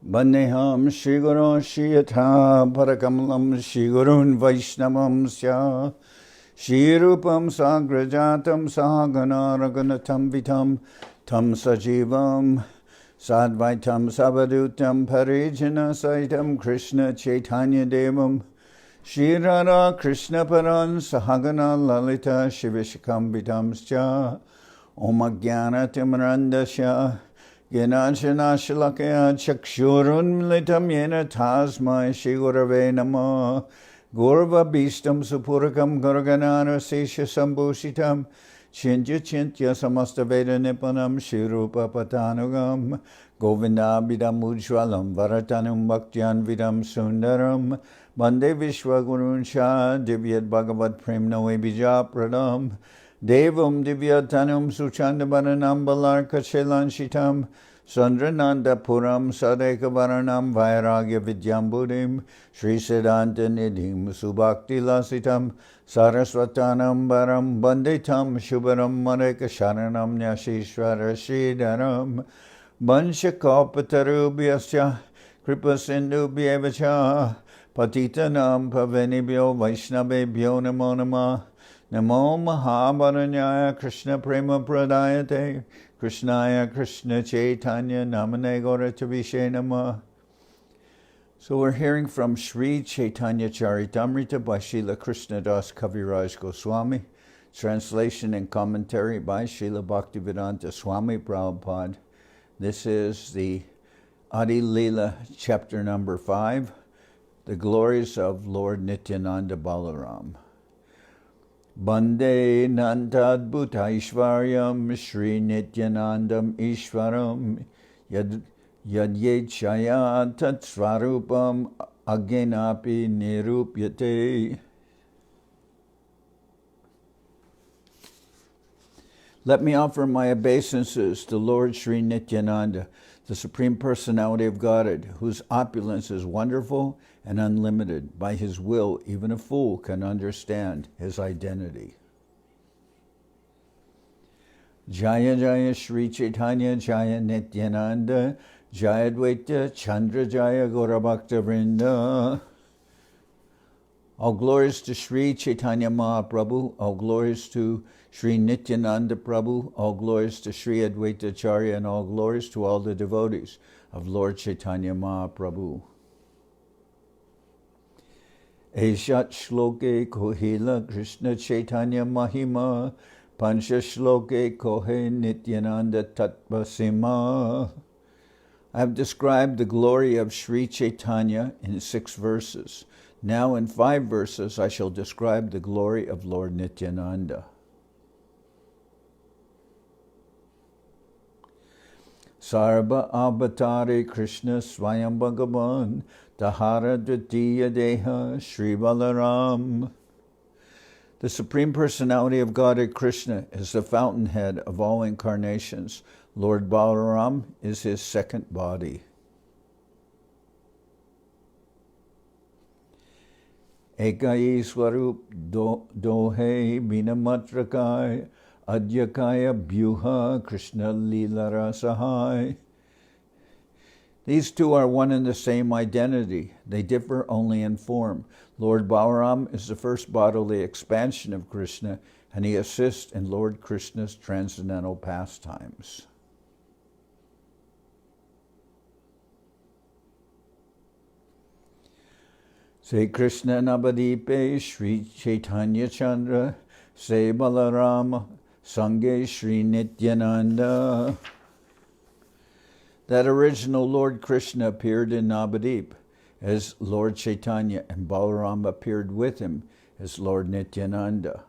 Bandeham Shri Guru Shri Yatha Parakamalam Shri Gurun Vaishnavam Sya Shri Rupam Sagrajatam Sahagana Raganatam Vitam Tam Sajivam Sadvaitam Sabadutam Parijana Saitam Krishna Chaitanya Devam Shri Radha Krishna Paran Sahagana Lalita Shivishakam Vitam Sya Om Ajnana Timrandasya Gyananjana Shalakaya Chakshurunmilitam Yena Tasmai Shri Gurave Namah Gurva Bhistam Supurakam Gurganana Sesha Sambhushitam Chintya Chintya Samasta Veda Nipanam Shri Rupa Patanugam Govinda Bidam Ujwalam Varatanum Bhaktyan Vidam Sundaram Bande Vishwa Gurun Shah Divyat Bhagavad Prem Noe Bija Pradam Devam Divyatanum Suchandabaranam Balarka Chelanchitam Sandrananda Puram Sadeka Varanam Vairagya Vidyambudim Sri Siddhanta Nidhim Subhakti Lasitam Saraswatanam Baram Banditam Shubharam Mareka Sharanam Nyashishwara Sridharam Banshakapatarubhyasya Kripa Sindhu Bhyevacha Patitanam Pavenibhyo Vaishnavebhyo Namo Namah Namo Mahabharanyaya Krishna Prema Pradayate Krishnaya Krishna Chaitanya Namane Gauratavishe Namah. So we're hearing from Sri Chaitanya Charitamrita by Srila Krishnadas Kaviraj Goswami, translation and commentary by Srila Bhaktivedanta Swami Prabhupada. This is the Adi-lila chapter number 5, the glories of Lord Nityananda Balaram. Bande Nantadbhuta Ishvaryam Sri Nityanandam Ishvaram Yadyechaya Tatsvarupam Agyenapi Nirupyate. Let me offer my obeisances to Lord Sri Nityananda, the Supreme Personality of Godhead, whose opulence is wonderful and unlimited. By his will, even a fool can understand his identity. Jaya Jaya Sri Chaitanya Jaya Nityananda Jaya Dvaita Chandra Jaya Gaurabhakta Vrinda. All glories to Sri Chaitanya Mahaprabhu, all glories to Sri Nityananda Prabhu, all glories to Sri Advaita Acharya, and all glories to all the devotees of Lord Chaitanya Mahaprabhu. Eshat shloke kohila Krishna Chaitanya Mahima Pancha shloke kohe Nityananda Tattvasima. I have described the glory of Sri Chaitanya in 6 verses. Now in 5 verses I shall describe the glory of Lord Nityananda. Sarva Avatare Krishna Swayam Bhagavan Tahara Dvitiya Deha Sri Balaram. The Supreme Personality of Godhead Krishna is the fountainhead of all incarnations. Lord Balaram is his second body. Ekai Swarup Dohe Binamatrakai Adyakaya Bhyuha Krishna Lila Rasahai. These two are one and the same identity. They differ only in form. Lord Balaram is the first bodily expansion of Krishna, and he assists in Lord Krishna's transcendental pastimes. Se Krishna Navadipe Sri Chaitanya Chandra Se Balarama Sangye Sri Nityananda. That original Lord Krishna appeared in Navadip as Lord Chaitanya, and Balaram appeared with him as Lord Nityananda.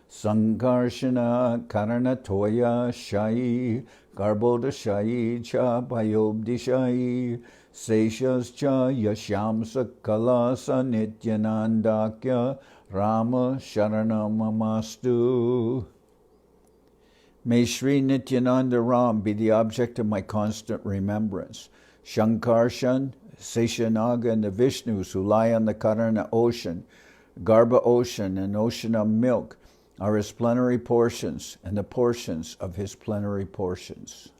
Sankarshana Karana Toya Shai Garboda Shai Cha Payobdi Shai Seshas Cha Yashamsa Kalasa Nityanandakya Rama Sharanamamastu. May Sri Nityananda Ram be the object of my constant remembrance. Shankarshan, Seshanaga, and the Vishnus who lie on the Karana ocean, Garbha ocean, and ocean of milk are his plenary portions and the portions of his plenary portions.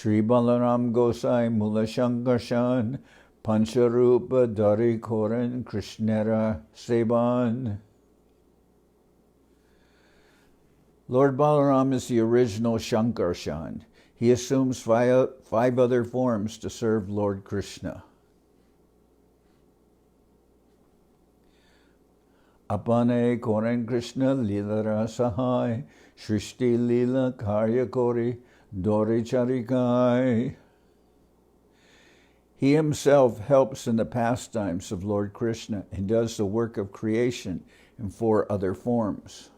Sri Balaram Gosai Mula Shankarshan Pancharupa Dari Koran Krishnera Seban. Lord Balaram is the original Shankarshan. He assumes five other forms to serve Lord Krishna. Apane Koran Krishna Lilara Sahai Shrishti Lila Karya Kori Dori Charikai. He himself helps in the pastimes of Lord Krishna and does the work of creation in four other forms.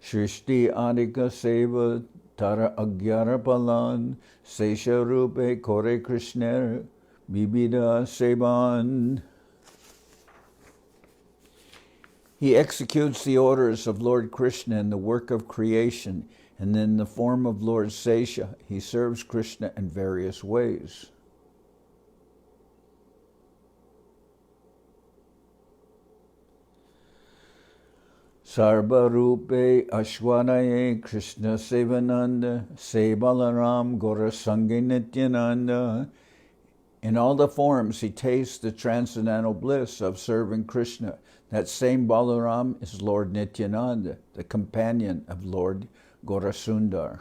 Shrishti Adika Seva Tara Agyara Palan Sesha Rupe Kore Krishner Bibida Seban. He executes the orders of Lord Krishna in the work of creation, and in the form of Lord Sesha, he serves Krishna in various ways. Sarva Rupe Ashwanaye Krishna Sevananda Se Balaram Gora Sange Nityananda. In all the forms, he tastes the transcendental bliss of serving Krishna. That same Balaram is Lord Nityananda, the companion of Lord Gaurasundar.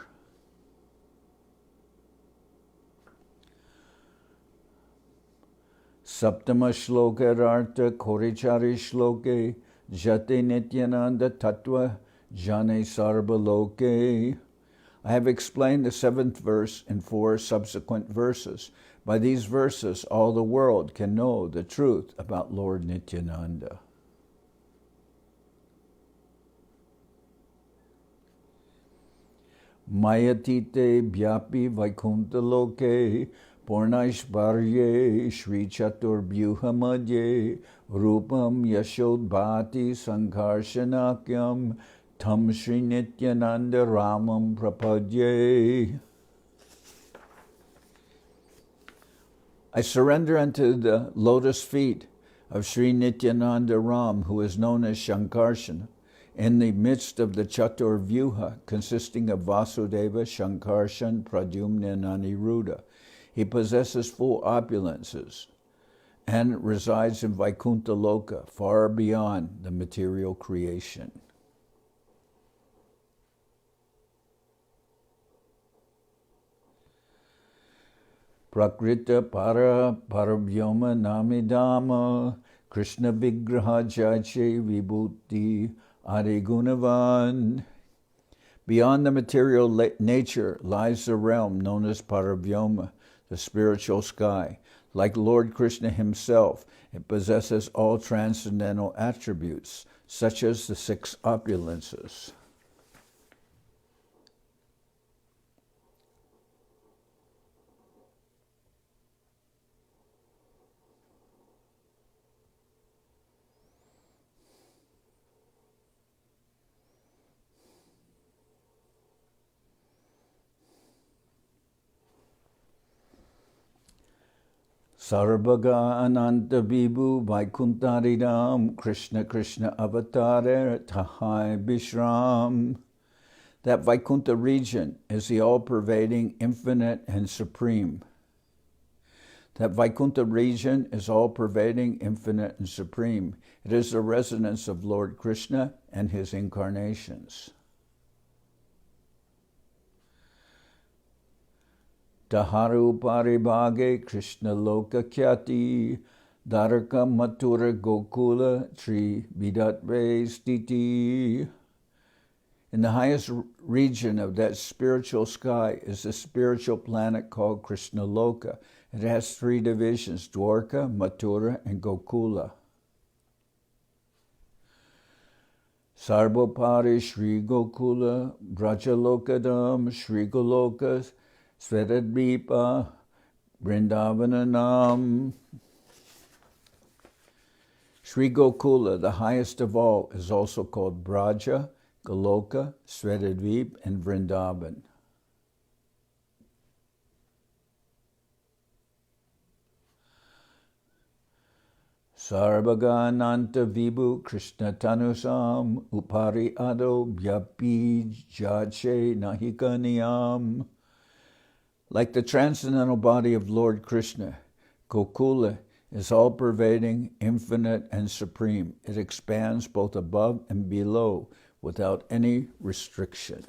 Saptama Shloka Rartha Korichari Shloke Jate Nityananda Tattva Jane Sarva Loke. I have explained the 7th verse in 4 subsequent verses. By these verses, all the world can know the truth about Lord Nityananda. Mayatite Bhyapi Vaikuntha Loke Purnaishvarye Shri Chatur Bhyuhamadye Rupam Yashodbhati Sankarsanakyam Tam Sri Nityananda Ramam Prapadye. I surrender unto the lotus feet of Sri Nityananda Ram, who is known as Shankarsana, in the midst of the Chatur Vyuha, consisting of Vasudeva, Shankarshan, Pradyumna, and Aniruddha. He possesses full opulences and resides in Vaikuntha Loka, far beyond the material creation. Prakrita para paravyoma namidama Krishna vigraha jache vibhuti Adigunavan. Beyond the material nature lies the realm known as Paravyoma, the spiritual sky. Like Lord Krishna himself, it possesses all transcendental attributes, such as the 6 opulences. Sarvaga Ananta Vibhu Vaikuntharidam Krishna Krishna Avatare Tahai Bishram. That Vaikuntha region is the all-pervading, infinite, and supreme. That Vaikuntha region is all-pervading, infinite, and supreme. It is the residence of Lord Krishna and his incarnations. Taharu paribhage Krishna loka kyati Dharaka matura gokula tri vidatve stiti. In the highest region of that spiritual sky is the spiritual planet called Krishna Loka. It has 3 divisions, Dwarka, Mathura, and Gokula. Sarvapari Shri Gokula, Brajalokadam, Shri Golokas, Svetadvipa, Vrindavananam. Sri Gokula, the highest of all, is also called Braja, Goloka, Svetadvip, and Vrindavan. Sarvagananta Vibhu Krishna Tanusam Upari Ado Byapi Jache Nahika Niyam. Like the transcendental body of Lord Krishna, Gokula is all-pervading, infinite, and supreme. It expands both above and below without any restriction.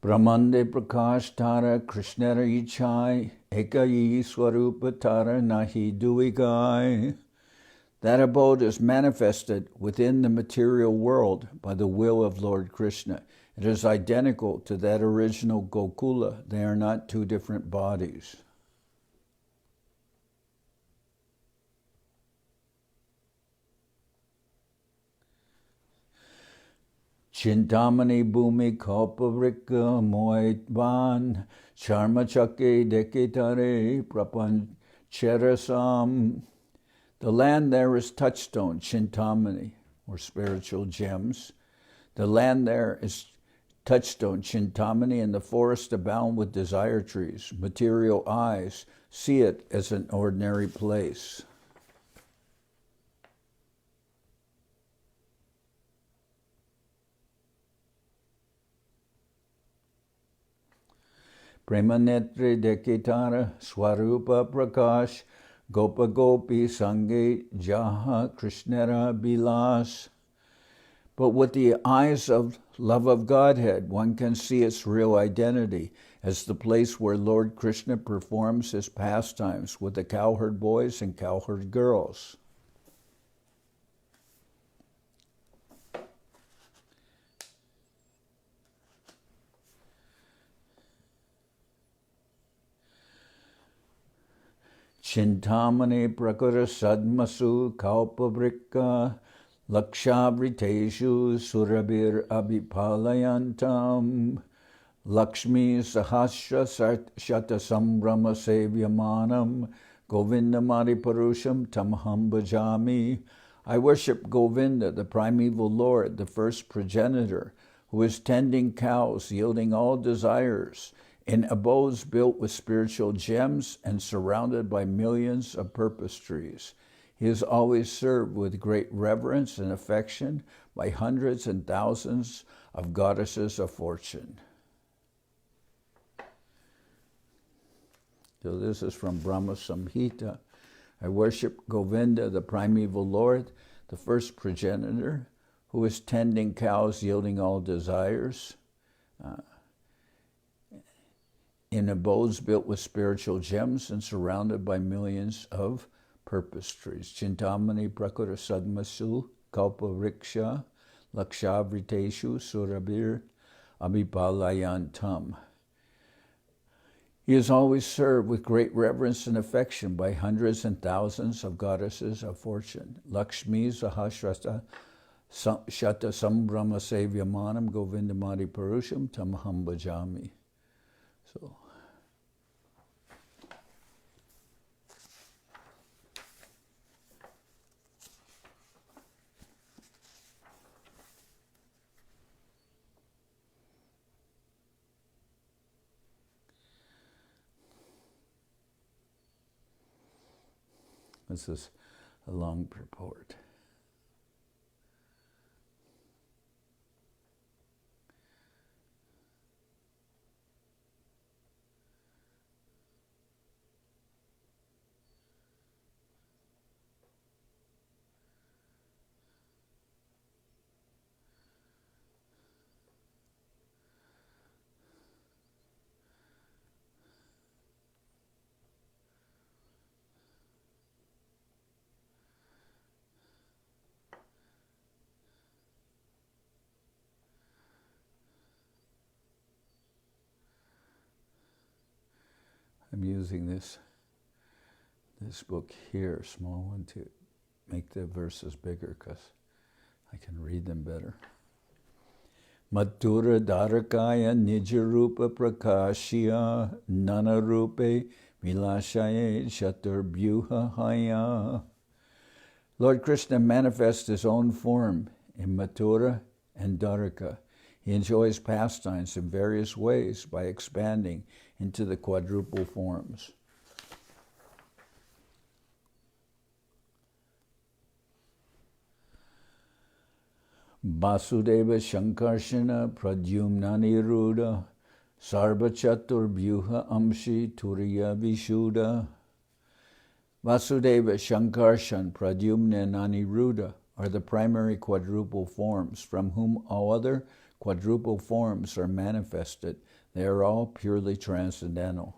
Brahmande Prakash Tara Krishnara Ichai Ekayi Swarupa Tara Nahi Duigai. That abode is manifested within the material world by the will of Lord Krishna. It is identical to that original Gokula. They are not two different bodies. Chintamani Bhumi Kalpavrika Moitvan Charma Chake Dekitare Prapancherasam. The land there is touchstone, Chintamani, or spiritual gems. The land there is touchstone, Chintamani, and the forest abound with desire trees. Material eyes see it as an ordinary place. Premanetri Dekitara Swarupa Prakash Gopa Gopi Sange Jaha Krishnara Bilas. But with the eyes of love of Godhead, one can see its real identity as the place where Lord Krishna performs his pastimes with the cowherd boys and cowherd girls. Chintamani Prakara Sadmasu Kalpavrika Lakshabriteshu Surabir Abhipalayantam Lakshmi Sahasra Shata Sambrama Sevyamanam Govindamari Parusham Tamham Bhajami. I worship Govinda, the primeval Lord, the first progenitor, who is tending cows, yielding all desires, in abodes built with spiritual gems and surrounded by millions of purpose trees. He is always served with great reverence and affection by hundreds and thousands of goddesses of fortune. So this is from Brahma Samhita. I worship Govinda, the primeval Lord, the first progenitor, who is tending cows, yielding all desires, in abodes built with spiritual gems and surrounded by millions of purpose trees. Chintamani Prakara Sadmasu Kalpa Riksha Lakshavriteshu Surabir Abhipalayantam. He is always served with great reverence and affection by hundreds and thousands of goddesses of fortune. Lakshmi Sahasrata Shata Sambrama Sevyamanam Govindamadi Parusham Tamham Bhajami. So, this is a long purport. I'm using this book here, small one, to make the verses bigger because I can read them better. Mathura Dharakaya Nijarupa Prakashya Nanarupe Vilashaye Chaturbhyuha Haya. Lord Krishna manifests his own form in Mathura and Dwaraka. He enjoys pastimes in various ways by expanding into the quadruple forms. Vasudeva Shankarshana Pradyumnaniruddha Sarva Chaturbhyuha Amshi Turiya Vishuddha. Vasudeva, Shankarshan, Pradyumna, and Aniruddha are the primary quadruple forms from whom all other quadruple forms are manifested. They are all purely transcendental.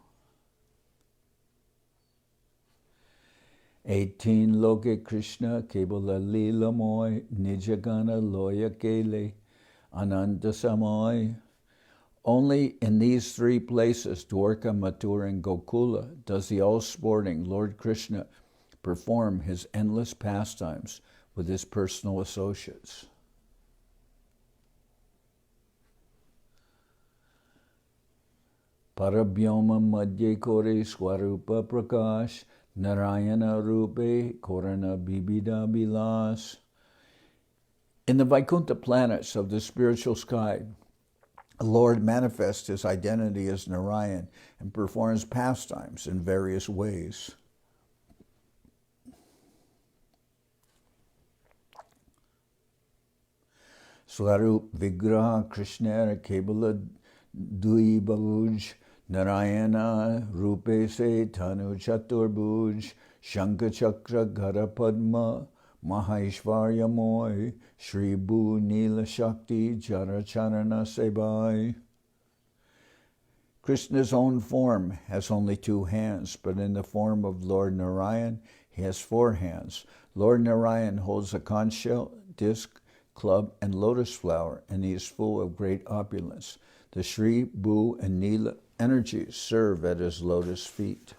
18 Loke Krishna Kevala Lila Moy Nijagana Loya Kele Ananda Samoy. Only in these three places, Dwarka, Mathura, and Gokula, does the all-sporting Lord Krishna perform his endless pastimes with his personal associates. Parabhyoma Madhye Kore Swarupa Prakash Narayana Rupe Korana Bibida Bilas. In the Vaikuntha planets of the spiritual sky, the Lord manifests his identity as Narayan and performs pastimes in various ways. Swarup Vigraha Krishna Kevala Duibabuj Narayana Rupe Se Tanu Chaturbhuj Shankha Chakra Gara Padma Mahaishvarya Moy Shri Bhu Nila Shakti Jaracharana Sebai. Krishna's own form has only 2 hands, but in the form of Lord Narayan, he has 4 hands. Lord Narayan holds a conch shell, disc, club, and lotus flower, and he is full of great opulence. The Shri, Bhu, and Nila energies serve at his lotus feet.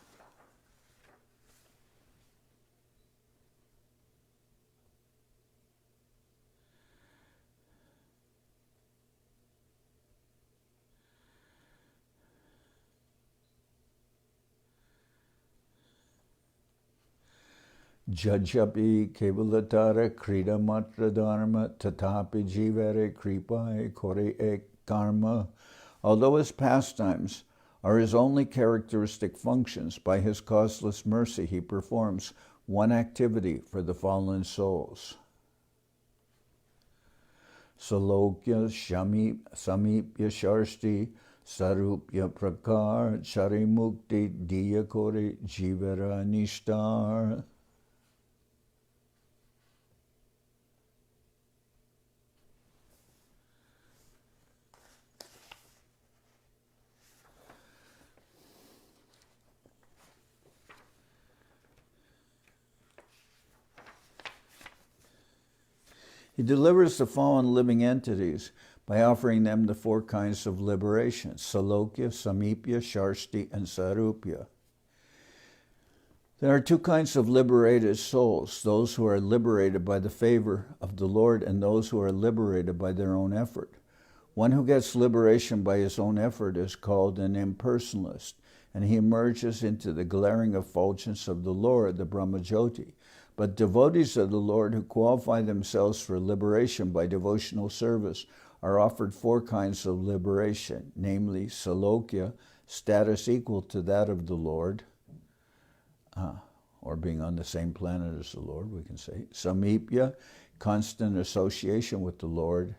Jajapi Kevalatara Krida Matra Dharma Tatapi Jivere Kripae Kore Ek Karma. Although his pastimes are his only characteristic functions, by his causeless mercy he performs one activity for the fallen souls. Salokya Samipya Sharsti Sarupya Prakar Charimukti Diya Kore Jivera Nishtar. He delivers the fallen living entities by offering them the 4 kinds of liberation: Salokya, Samipya, Sharsti, and Sarupya. There are 2 kinds of liberated souls: those who are liberated by the favor of the Lord and those who are liberated by their own effort. One who gets liberation by his own effort is called an impersonalist, and he emerges into the glaring effulgence of the Lord, the Brahmajyoti. But devotees of the Lord who qualify themselves for liberation by devotional service are offered 4 kinds of liberation, namely Salokya, status equal to that of the Lord, or being on the same planet as the Lord, we can say. Samipya, constant association with the Lord.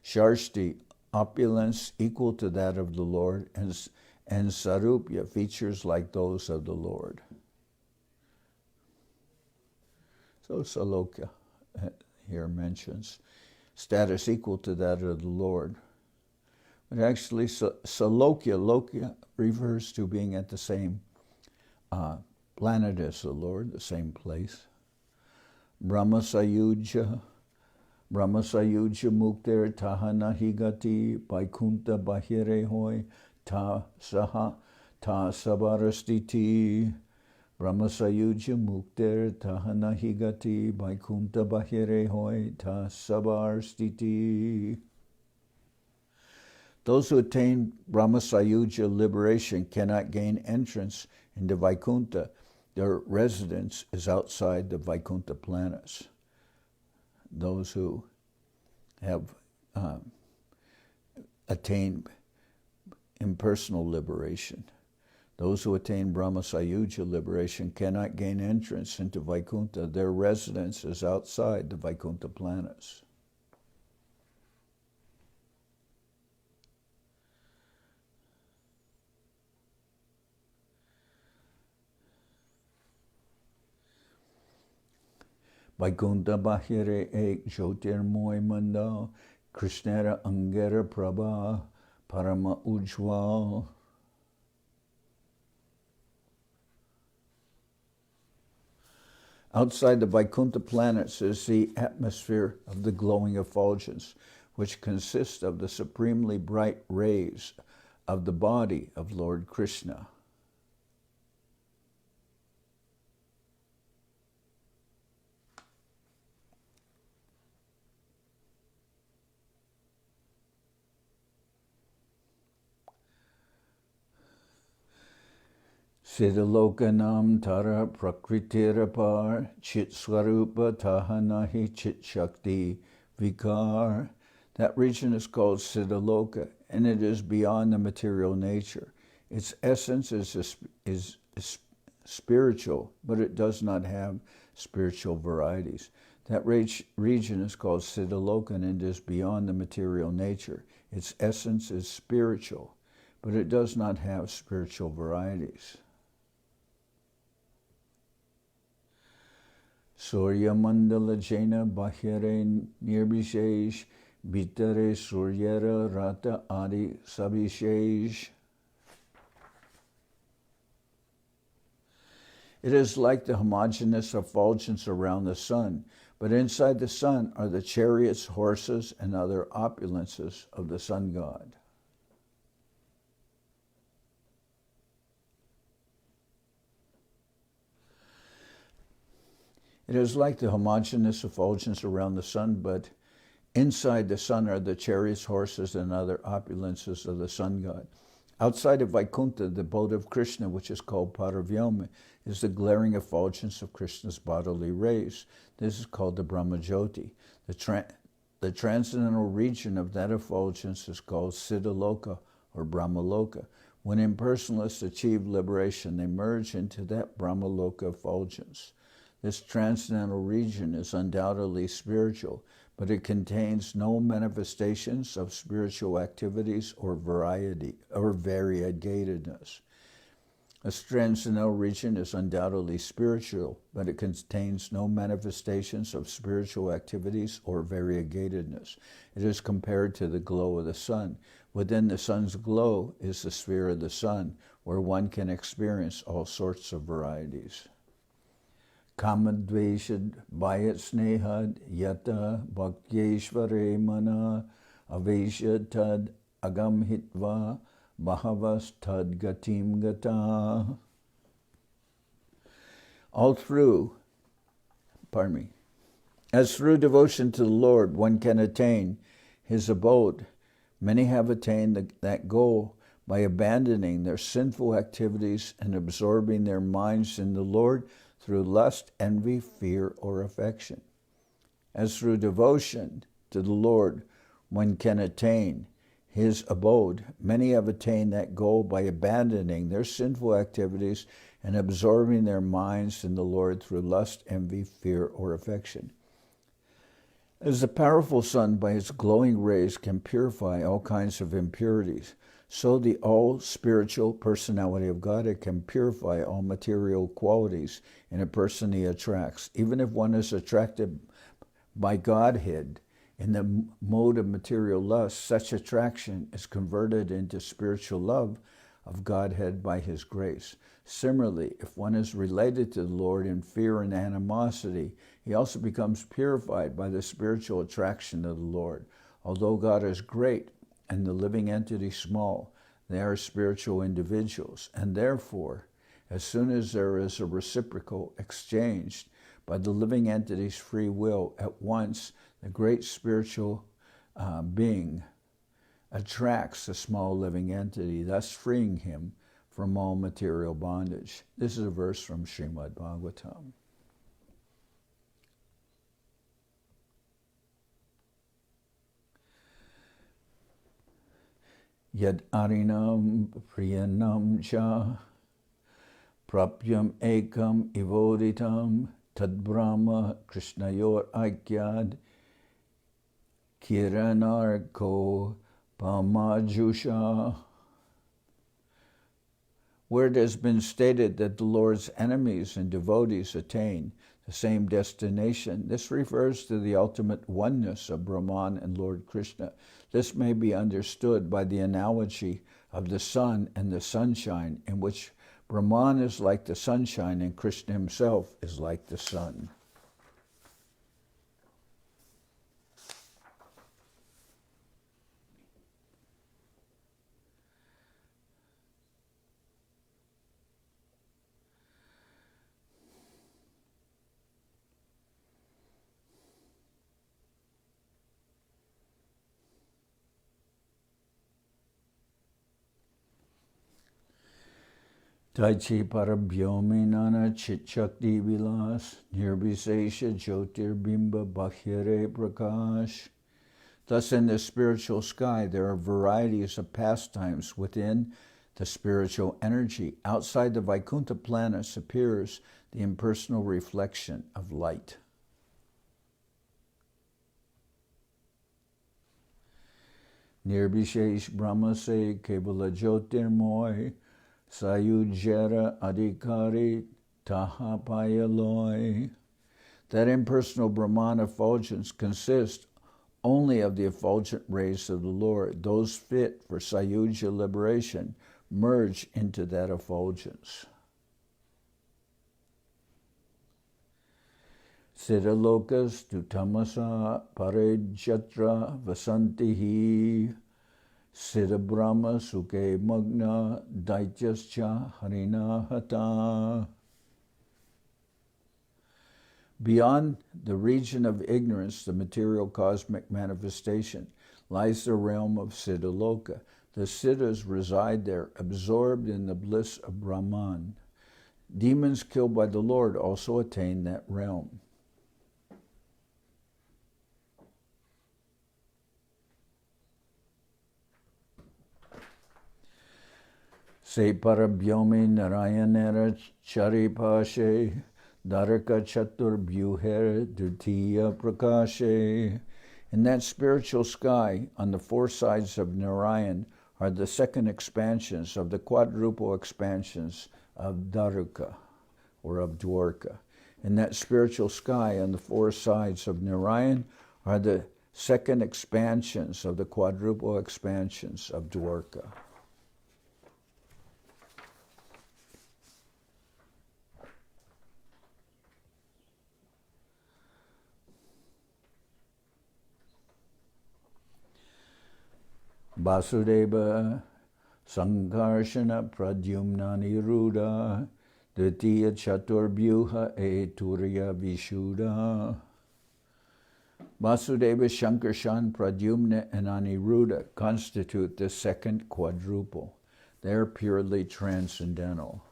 Sharsti, opulence equal to that of the Lord. And Sarupya, features like those of the Lord. So Salokya here mentions status equal to that of the Lord. But actually Lokya refers to being at the same planet as the Lord, the same place. Brahma Sayuja Mukter Tahana Higati Vaikuntha Bahire Hoy Ta Saha Ta Sabarastiti. Brahma Sayuja Mukter Tahana Higati Vaikuntha Bahire Hoy Ta Sabarastiti. Those who attain Brahma Sayuja liberation cannot gain entrance into Vaikuntha, their residence is outside the Vaikuntha planets. Those who have attained impersonal liberation. Those who attain Brahma Sayuja liberation cannot gain entrance into Vaikuntha. Their residence is outside the Vaikuntha planets. Vaikuntha Bahire Ek Jyotirmoy Manda Krishnera Angera Prabha Parama Ujjwal. Outside the Vaikuntha planets is the atmosphere of the glowing effulgence, which consists of the supremely bright rays of the body of Lord Krishna. Siddhalokanam tara prakritirapar chit swarupa tahanahi chit shakti vikar. That region is called Siddhaloka, and it is beyond the material nature. Its essence is spiritual, but it does not have spiritual varieties. That region is called Siddhaloka, and it is beyond the material nature. Its essence is spiritual, but it does not have spiritual varieties. Surya Mandala Jena Bahyare Nirbhishesh Bitare Suryara Rata Adi Sabhishesh. It is like the homogeneous effulgence around the sun, but inside the sun are the chariots, horses, and other opulences of the sun god. It is like the homogeneous effulgence around the sun, but inside the sun are the chariots, horses, and other opulences of the sun god. Outside of Vaikuntha, the abode of Krishna, which is called Paravyoma, is the glaring effulgence of Krishna's bodily rays. This is called the Brahmajyoti. The transcendental region of that effulgence is called Siddhaloka or Brahmaloka. When impersonalists achieve liberation, they merge into that Brahmaloka effulgence. This transcendental region is undoubtedly spiritual, but it contains no manifestations of spiritual activities or variety or variegatedness. A transcendental region is undoubtedly spiritual, but it contains no manifestations of spiritual activities or variegatedness. It is compared to the glow of the sun. Within the sun's glow is the sphere of the sun, where one can experience all sorts of varieties. Kamadveshad Bhayat Snehad Yata Bhakyeshvare Mana Aveshad Tad Agam Hitva Bhavas Tad Gatim Gata. As through devotion to the Lord one can attain his abode, many have attained that goal by abandoning their sinful activities and absorbing their minds in the Lord through lust, envy, fear, or affection. As through devotion to the Lord one can attain his abode, many have attained that goal by abandoning their sinful activities and absorbing their minds in the Lord through lust, envy, fear, or affection. As the powerful sun by its glowing rays can purify all kinds of impurities, so the all-spiritual personality of God can purify all material qualities in a person he attracts. Even if one is attracted by Godhead in the mode of material lust, such attraction is converted into spiritual love of Godhead by his grace. Similarly, if one is related to the Lord in fear and animosity, he also becomes purified by the spiritual attraction of the Lord. Although God is great and the living entity small, they are spiritual individuals, and therefore, as soon as there is a reciprocal exchange by the living entity's free will, at once the great spiritual being attracts the small living entity, thus freeing him from all material bondage. This is a verse from Srimad Bhagavatam. Yad arinam priyanam cha prapyam ekam ivoditam tad brahma krishnayor aikyad kiranarko pamajusha. Where it has been stated that the Lord's enemies and devotees attain the same destination, this refers to the ultimate oneness of Brahman and Lord Krishna. This may be understood by the analogy of the sun and the sunshine, in which Brahman is like the sunshine and Krishna himself is like the sun. Taichi parabhyomi nana chitchakti vilas nirbhisesha jyotirbimba bhahyare prakash. Thus in the spiritual sky there are varieties of pastimes within the spiritual energy. Outside the Vaikuntha planets appears the impersonal reflection of light. Nirbhishesh brahmase kevala jyotirmoy Sayujera adhikari tahapayaloy. That impersonal Brahman effulgence consists only of the effulgent rays of the Lord. Those fit for Sayuja liberation merge into that effulgence. Siddhalokas dutamasa parejatra vasantihi Siddha Brahma Suke Magna Daityascha Harina Hata. Beyond the region of ignorance, the material cosmic manifestation, lies the realm of Siddhaloka. The Siddhas reside there, absorbed in the bliss of Brahman. Demons killed by the Lord also attain that realm. Se parabhyomi narayanera charipashe daraka chatur bhyuher dutiya prakashe. In that spiritual sky, on the four sides of Narayan, are the second expansions of the quadruple expansions of Daruka, or of Dwarka. In that spiritual sky, on the four sides of Narayan, are the second expansions of the quadruple expansions of Dwarka. Vasudeva Sankarshana Pradyumna Niruddha Dvitiya Chaturbhyuha Eturiya Vishuddha. Vasudeva, Shankarshan, Pradyumna, and Aniruddha constitute the second quadruple. They are purely transcendental.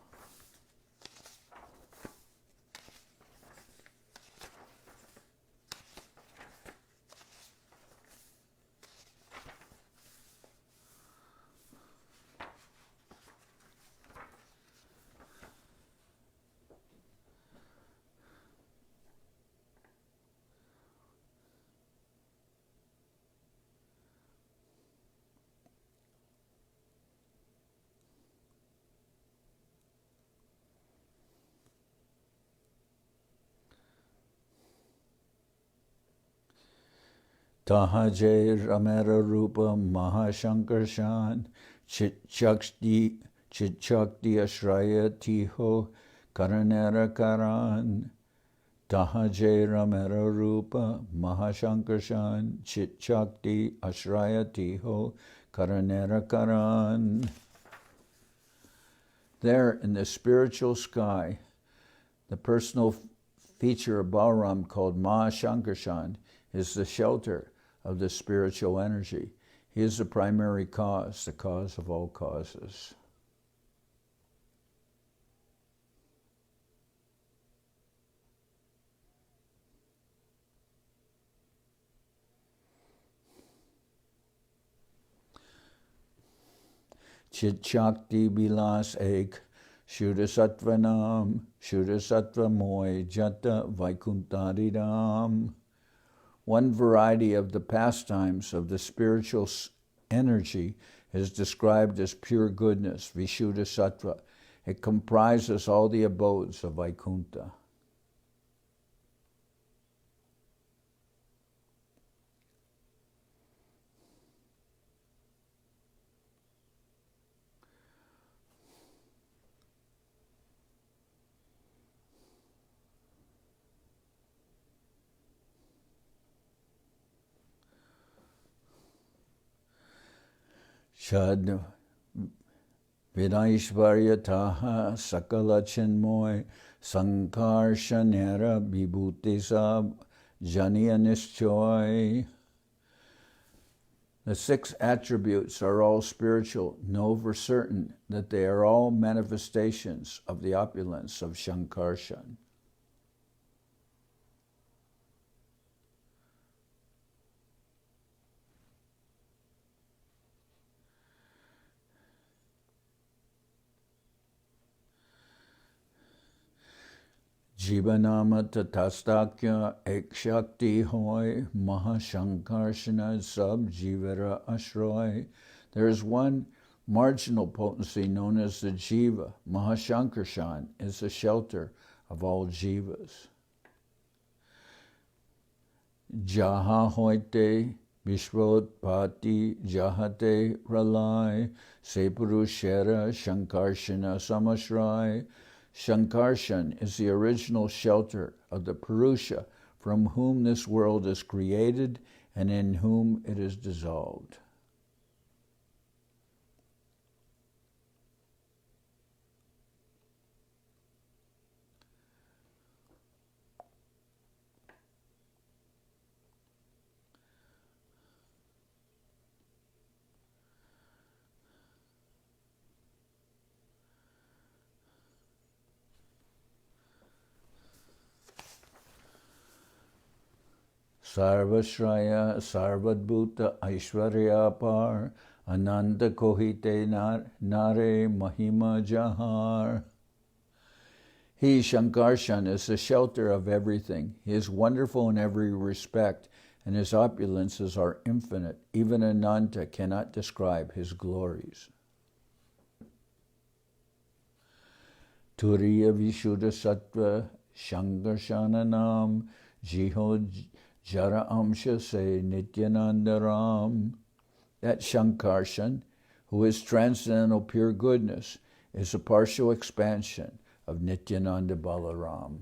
Tahaje Ramera Rupa Mahashankarshan Chitchakti Ashraya Tiho Karanera Karan. Tahaje Ramera Rupa Mahashankarshan Chitchakti Ashraya Tiho Karanera Karan. There in the spiritual sky, the personal feature of Balaram called Mahashankarshan is the shelter of the spiritual energy. He is the primary cause, the cause of all causes. Chit Shakti Bilas Ek, Shuddha Sattva Nam, Shuddha Sattva Moy Jata Vaikuntharidam. One variety of the pastimes of the spiritual energy is described as pure goodness, Vishuddha Sattva. It comprises all the abodes of Vaikuntha. Shad Vidaishvarya Taha Sakala Chinmoy Sankarshanera Vibhutisab Janiya Nishchoy. The 6 attributes are all spiritual. Know for certain that they are all manifestations of the opulence of Shankarshan. Jivanama tatastakya ek shakti hoy mahashankarshana sab jivara ashroy. There is one marginal potency known as the jiva. Mahashankarshan is the shelter of all jivas. Jaha hoite vishvotpati jahate ralai sepurushera shankarshana samashrai. Shankarshan is the original shelter of the Purusha from whom this world is created and in whom it is dissolved. Sarvashraya Sarvadbhuta Aishwarya Par Ananda Kohite Nare Mahima Jahar. He, Shankarshan, is the shelter of everything. He is wonderful in every respect, and his opulences are infinite. Even Ananta cannot describe his glories. Turiya Vishuddha Sattva Shankarshananam Jiho Jara Amsha Se Nityananda Ram. That Shankarshan, who is transcendental pure goodness, is a partial expansion of Nityananda Balaram.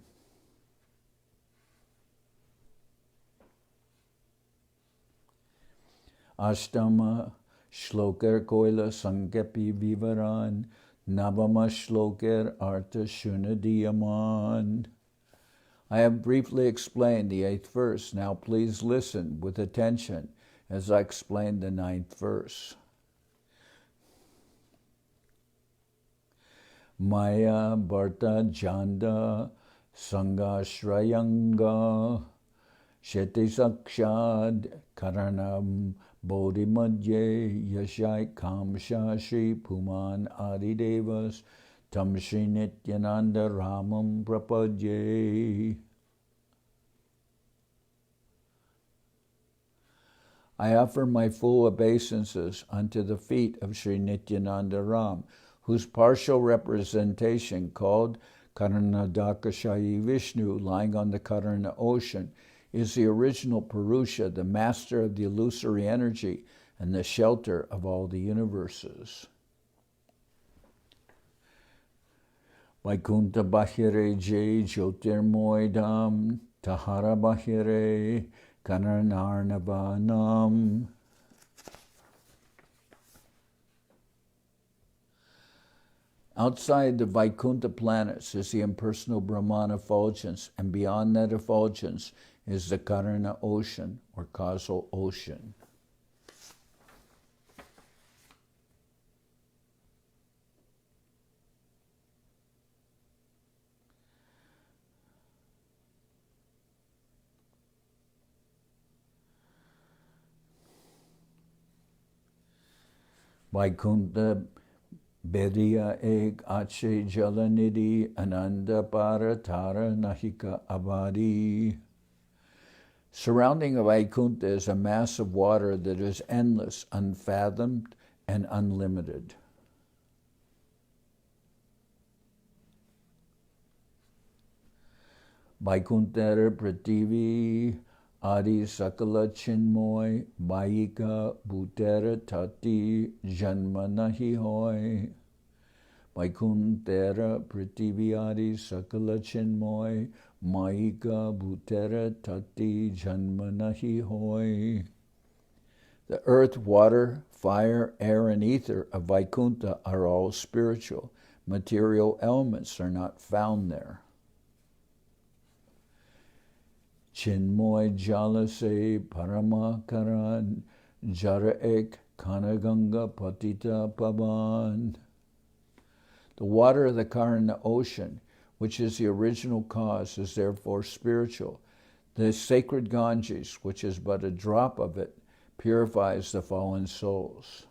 Ashtama Shloker Koila Sankepi Vivaran Navama Shloker Artha Shunadiyaman. I have briefly explained the 8th verse. Now please listen with attention as I explain the 9th verse. Maya Bharta Janda Sangashrayanga Sheti Sakshad Karanam Bodhimadye Yashai Kamsha Shri Puman Adidevas Tam Sri Nityananda Ramam Prapadye. I offer my full obeisances unto the feet of Sri Nityananda Ram, whose partial representation, called Karanadakashayi Vishnu, lying on the Karana ocean, is the original Purusha, the master of the illusory energy and the shelter of all the universes. Vaikuntha Bahire Jai Jyotirmoidam Tahara Bahire Kanarnarnavanam. Outside the Vaikuntha planets is the impersonal Brahman effulgence, and beyond that effulgence is the Karana ocean, or causal ocean. Vaikuntha Bediya ek ache jalanidhi ananda paratara nahika abadi. Surrounding Vaikuntha is a mass of water that is endless, unfathomed, and unlimited. Vaikuntha Prativi Adi Sakala Chinmoy Mayika Bhutera Tati Janma Nahi Hoy. Vaikuntha Prativi Adi Sakala Chinmoy Mayika Bhutera Tati Janma Nahi Hoy. The earth, water, fire, air, and ether of Vaikuntha are all spiritual. Material elements are not found there. Chinmoy Jalase Paramakaran Jara Ek Kanaganga Patita Pavan. The water of the Karana ocean, which is the original cause, is therefore spiritual. The sacred Ganges, which is but a drop of it, purifies the fallen souls.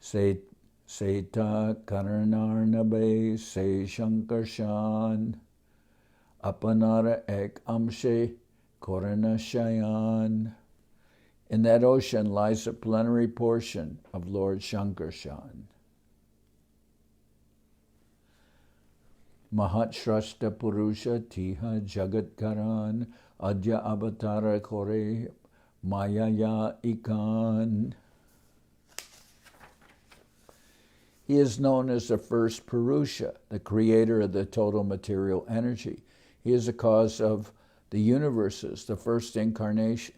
Seta Karanarnabe Se Shankarshan Apanara Ek Amshe Korana Shayan. In that ocean lies a plenary portion of Lord Shankarshan. Mahat Shrashta Purusha Tiha Jagat Karan Adya Avatara Kore Mayaya Ikan. He is known as the first Purusha, the creator of the total material energy. He is the cause of the universes, the first incarnation.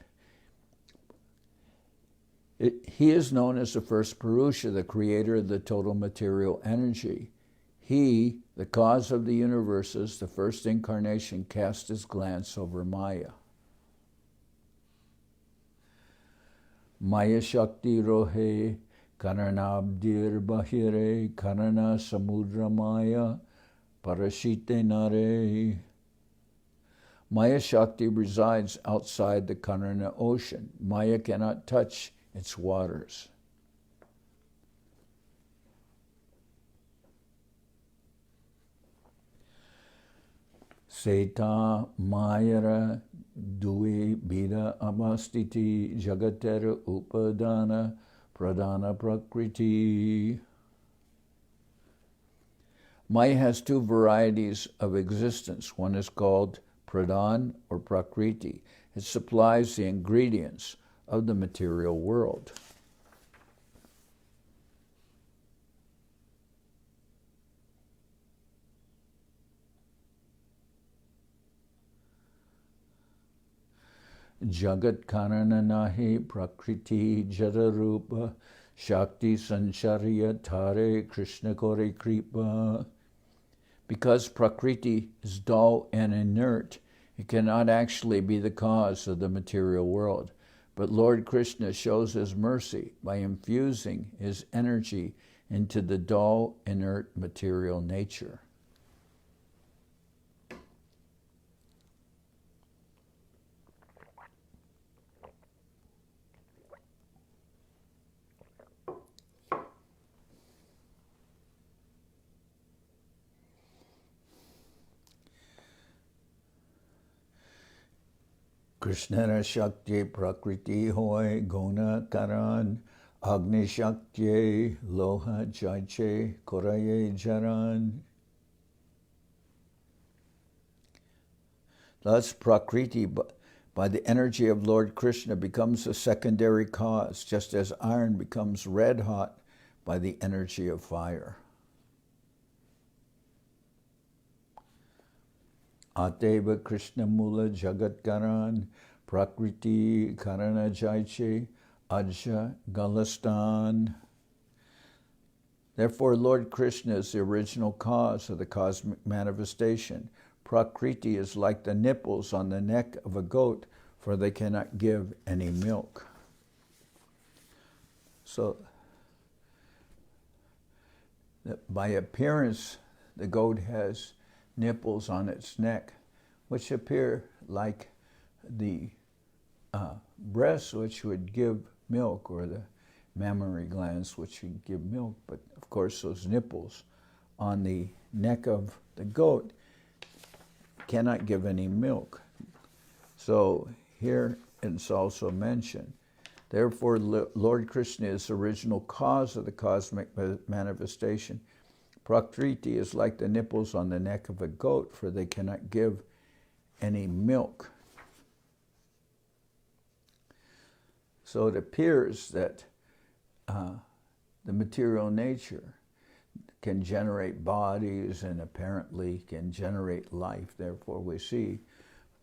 He is known as the first Purusha, the creator of the total material energy. He, the cause of the universes, the first incarnation, cast his glance over Maya. Maya Shakti Rohe Karanabdir Bahire Karana Samudra Maya Parashite Nare. Maya Shakti resides outside the Karana ocean. Maya cannot touch its waters. Seta Mayara Dui Bida Abastiti Jagatera Upadana Pradana Prakriti. Maya has two varieties of existence. One is called Pradhan or Prakriti. It supplies the ingredients of the material world. Jagat Karana Nahi Prakriti Jararupa Shakti Sancharya Tare Krishna Kore Kripa. Because Prakriti is dull and inert, it cannot actually be the cause of the material world. But Lord Krishna shows his mercy by infusing his energy into the dull, inert material nature. Krishnara Shakti Prakriti Hoy Gona Karan Agni Shakti Loha Jaiche Koraye Jaran. Thus Prakriti, by the energy of Lord Krishna, becomes a secondary cause, just as iron becomes red hot by the energy of fire. Ateva Krishna Mula Jagat Karan Prakriti Karana Jaiche Ajja Galastan. Therefore, Lord Krishna is the original cause of the cosmic manifestation. Prakriti is like the nipples on the neck of a goat, for they cannot give any milk. So, by appearance, the goat has nipples on its neck, which appear like the breasts which would give milk, or mammary glands which can give milk, but of course those nipples on the neck of the goat cannot give any milk. So here it's also mentioned, therefore Lord Krishna is the original cause of the cosmic manifestation. Prakriti is like the nipples on the neck of a goat, for they cannot give any milk. So it appears that the material nature can generate bodies and apparently can generate life. Therefore we see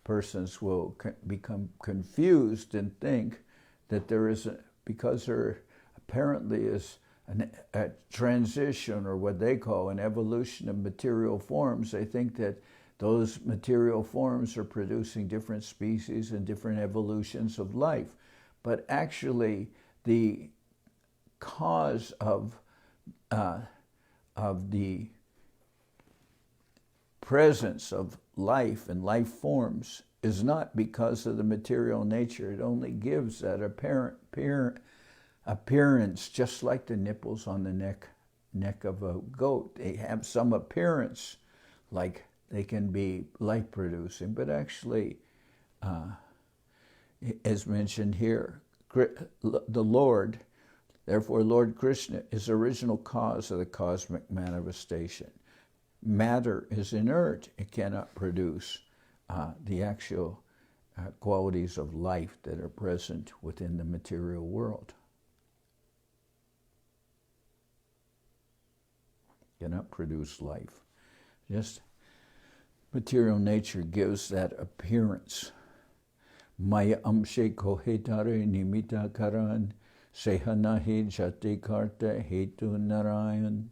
persons will become confused and think that there is, because there apparently is a transition, or what they call an evolution of material forms, they think that those material forms are producing different species and different evolutions of life. But actually the cause of the presence of life and life forms is not because of the material nature. It only gives that appearance, just like the nipples on the neck of a goat. They have some appearance like they can be life producing, but actually, as mentioned here, the Lord, therefore Lord Krishna, is the original cause of the cosmic manifestation. Matter is inert. It cannot produce the actual qualities of life that are present within the material world. Cannot produce life. Just material nature gives that appearance. Maya amshe kohetare nimita karan sehanahe jate karta hetu narayan.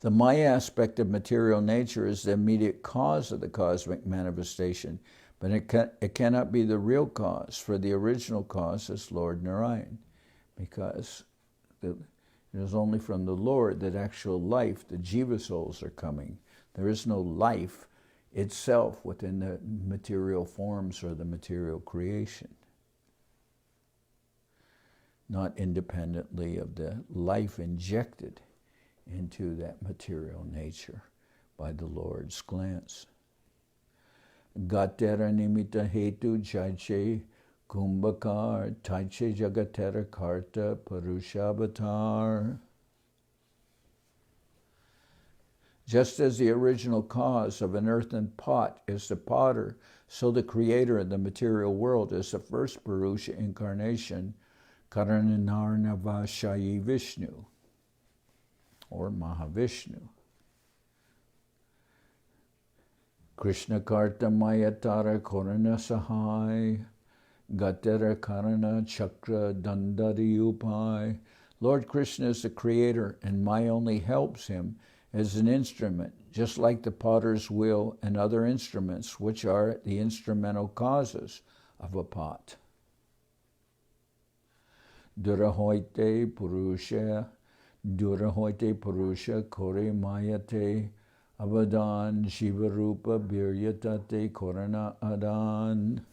The Maya aspect of material nature is the immediate cause of the cosmic manifestation, but it cannot be the real cause, for the original cause is Lord Narayan, because it is only from the Lord that actual life, the jiva souls, are coming. There is no life itself within the material forms or the material creation, not independently of the life injected into that material nature by the Lord's glance. Gatera nimita hetu jaiche kumbhakar taiche jagatera karta parushabhatar. Just as the original cause of an earthen pot is the potter, so the creator of the material world is the first Purusha incarnation, Karananarnavashayi Vishnu, or Mahavishnu. Krishna Karta Mayatara Korana Sahai, Gatera Karana Chakra Dandari Upai. Lord Krishna is the creator, and Maya only helps him as an instrument, just like the potter's wheel and other instruments, which are the instrumental causes of a pot. Durahoite Purusha Kore Mayate Avadan Shivarupa Biryatate Korana Adan.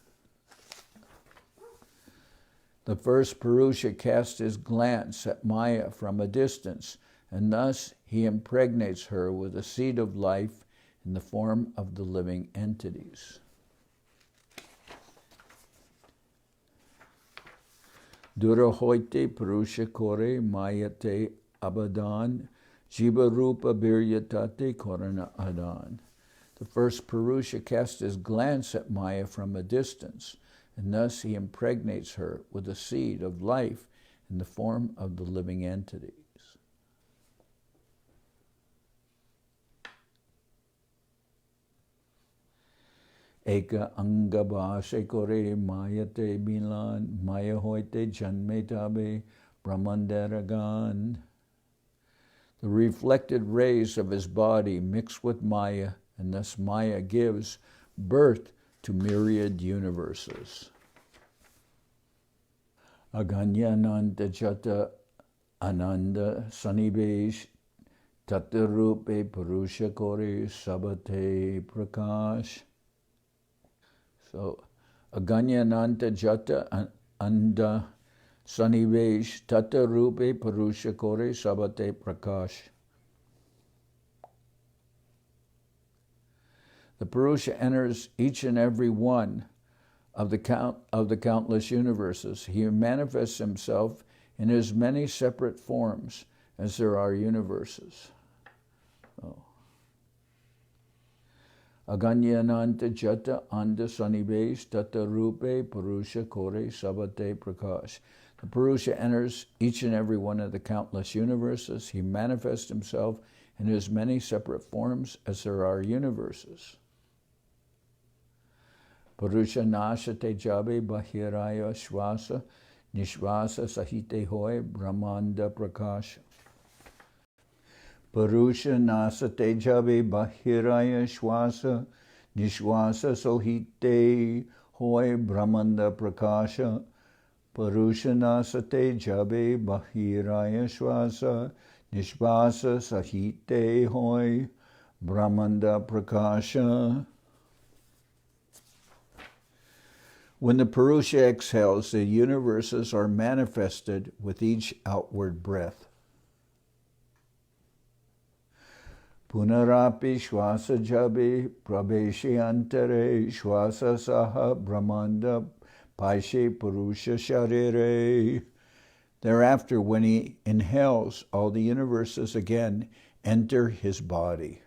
The first Purusha cast his glance at Maya from a distance, and thus he impregnates her with a seed of life in the form of the living entities. Durahoite Purusha Kore Mayate Abadan Jiva Rupa Biryatate Korana Adan. The first Purusha cast his glance at Maya from a distance, and thus he impregnates her with a seed of life in the form of the living entities. Eka angabase kore mayate bilan maya hoite janmetabe brahmandaragan. The reflected rays of his body mix with Maya, and thus Maya gives birth to myriad universes. Aganyananda jata ananda sanibesh tatarupe purusha kore sabate prakash. So Aganyananta jata anda sanivesh tata rupe parusha kore sabate prakash. The Purusha enters each and every one of the countless universes. He manifests himself in as many separate forms as there are universes. Aganyananta jata anda sanivesh tata rupe purusha kore sabate prakash. The Purusha enters each and every one of the countless universes. He manifests himself in as many separate forms as there are universes. Purusha nashate jabe bahiraya shvasa nishvasa sahite hoy brahmanda prakasha. Purusha nasate jabe bahiraya shvasa nishvasa sohite hoy brahmanda prakasha. Purusha nasate jabe bahiraya shvasa nishvasa sahite hoy brahmanda prakasha. When the Purusha exhales, the universes are manifested with each outward breath. Punarapi shvasa jabe prabeshi antare shvasa saha brahmanda paishe Purusha sharire. Thereafter, when he inhales, all the universes again enter his body.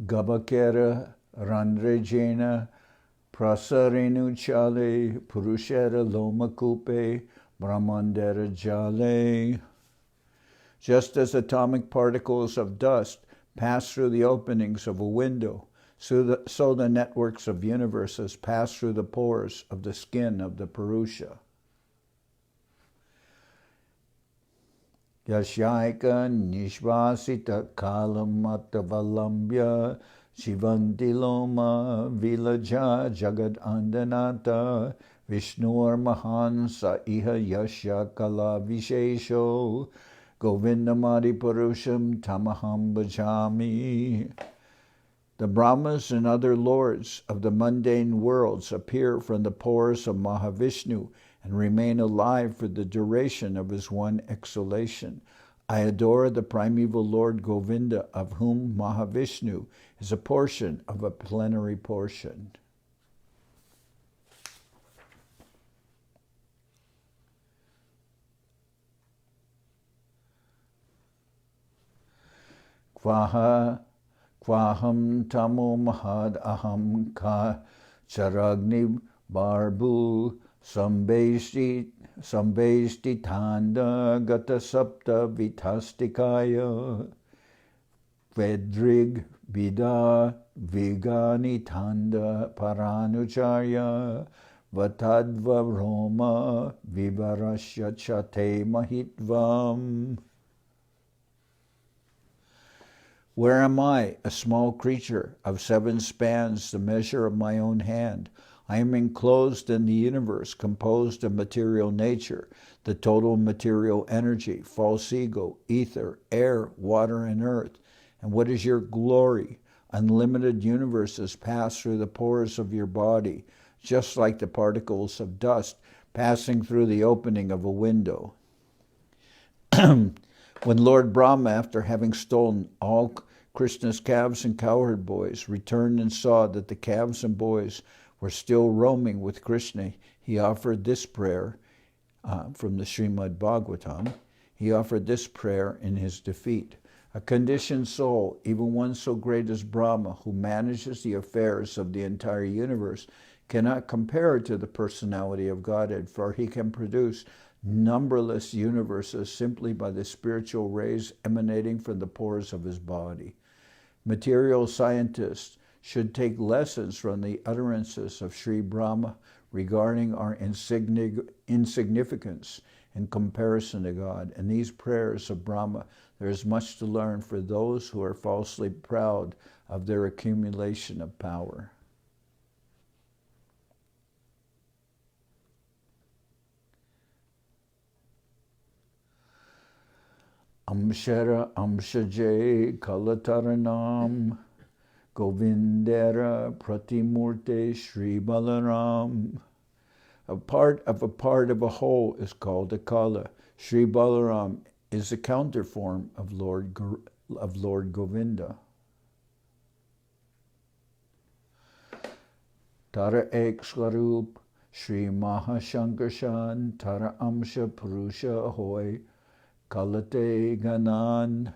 Gabakera ranrejena prasarenu chale purushera lomakupe brahmandera jale. Just as atomic particles of dust pass through the openings of a window, so the networks of universes pass through the pores of the skin of the Purusha. Yashaika nishvasita kalamatavalamya shivanti loma vilaja jagad andanata vishnur mahansa iha yasha kala vishesho govindamadi purusham tamaham bhajami. The Brahmas and other lords of the mundane worlds appear from the pores of Mahavishnu and remain alive for the duration of his one exhalation. I adore the primeval Lord Govinda, of whom Mahavishnu is a portion of a plenary portion. Kvaham tamo mahad aham ka charagni barbu Sambeshti tanda gata sapta vitastikaya Vedrig vida vigani tanda paranucharya Vatadva roma vivarasya chate mahitvam. Where am I, a small creature of 7 spans, the measure of my own hand? I am enclosed in the universe, composed of material nature, the total material energy, false ego, ether, air, water, and earth. And what is your glory? Unlimited universes pass through the pores of your body, just like the particles of dust passing through the opening of a window. When Lord Brahma, after having stolen all Krishna's calves and cowherd boys, returned and saw that the calves and boys were still roaming with Krishna, he offered this prayer from the Srimad Bhagavatam. He offered this prayer in his defeat. A conditioned soul, even one so great as Brahma, who manages the affairs of the entire universe, cannot compare to the personality of Godhead, for he can produce numberless universes simply by the spiritual rays emanating from the pores of his body. Material scientists should take lessons from the utterances of Sri Brahma regarding our insignificance in comparison to God. In these prayers of Brahma, there is much to learn for those who are falsely proud of their accumulation of power. Amshara Amshaje Kalataranam Govindera Pratimurte Sri Balaram. A part of a whole is called a kala. Sri Balaram is the counterform of Lord Govinda. Tara ek swarup Sri Mahashankarshan Tara Amsha Purusha Hoy Kalate Ganan.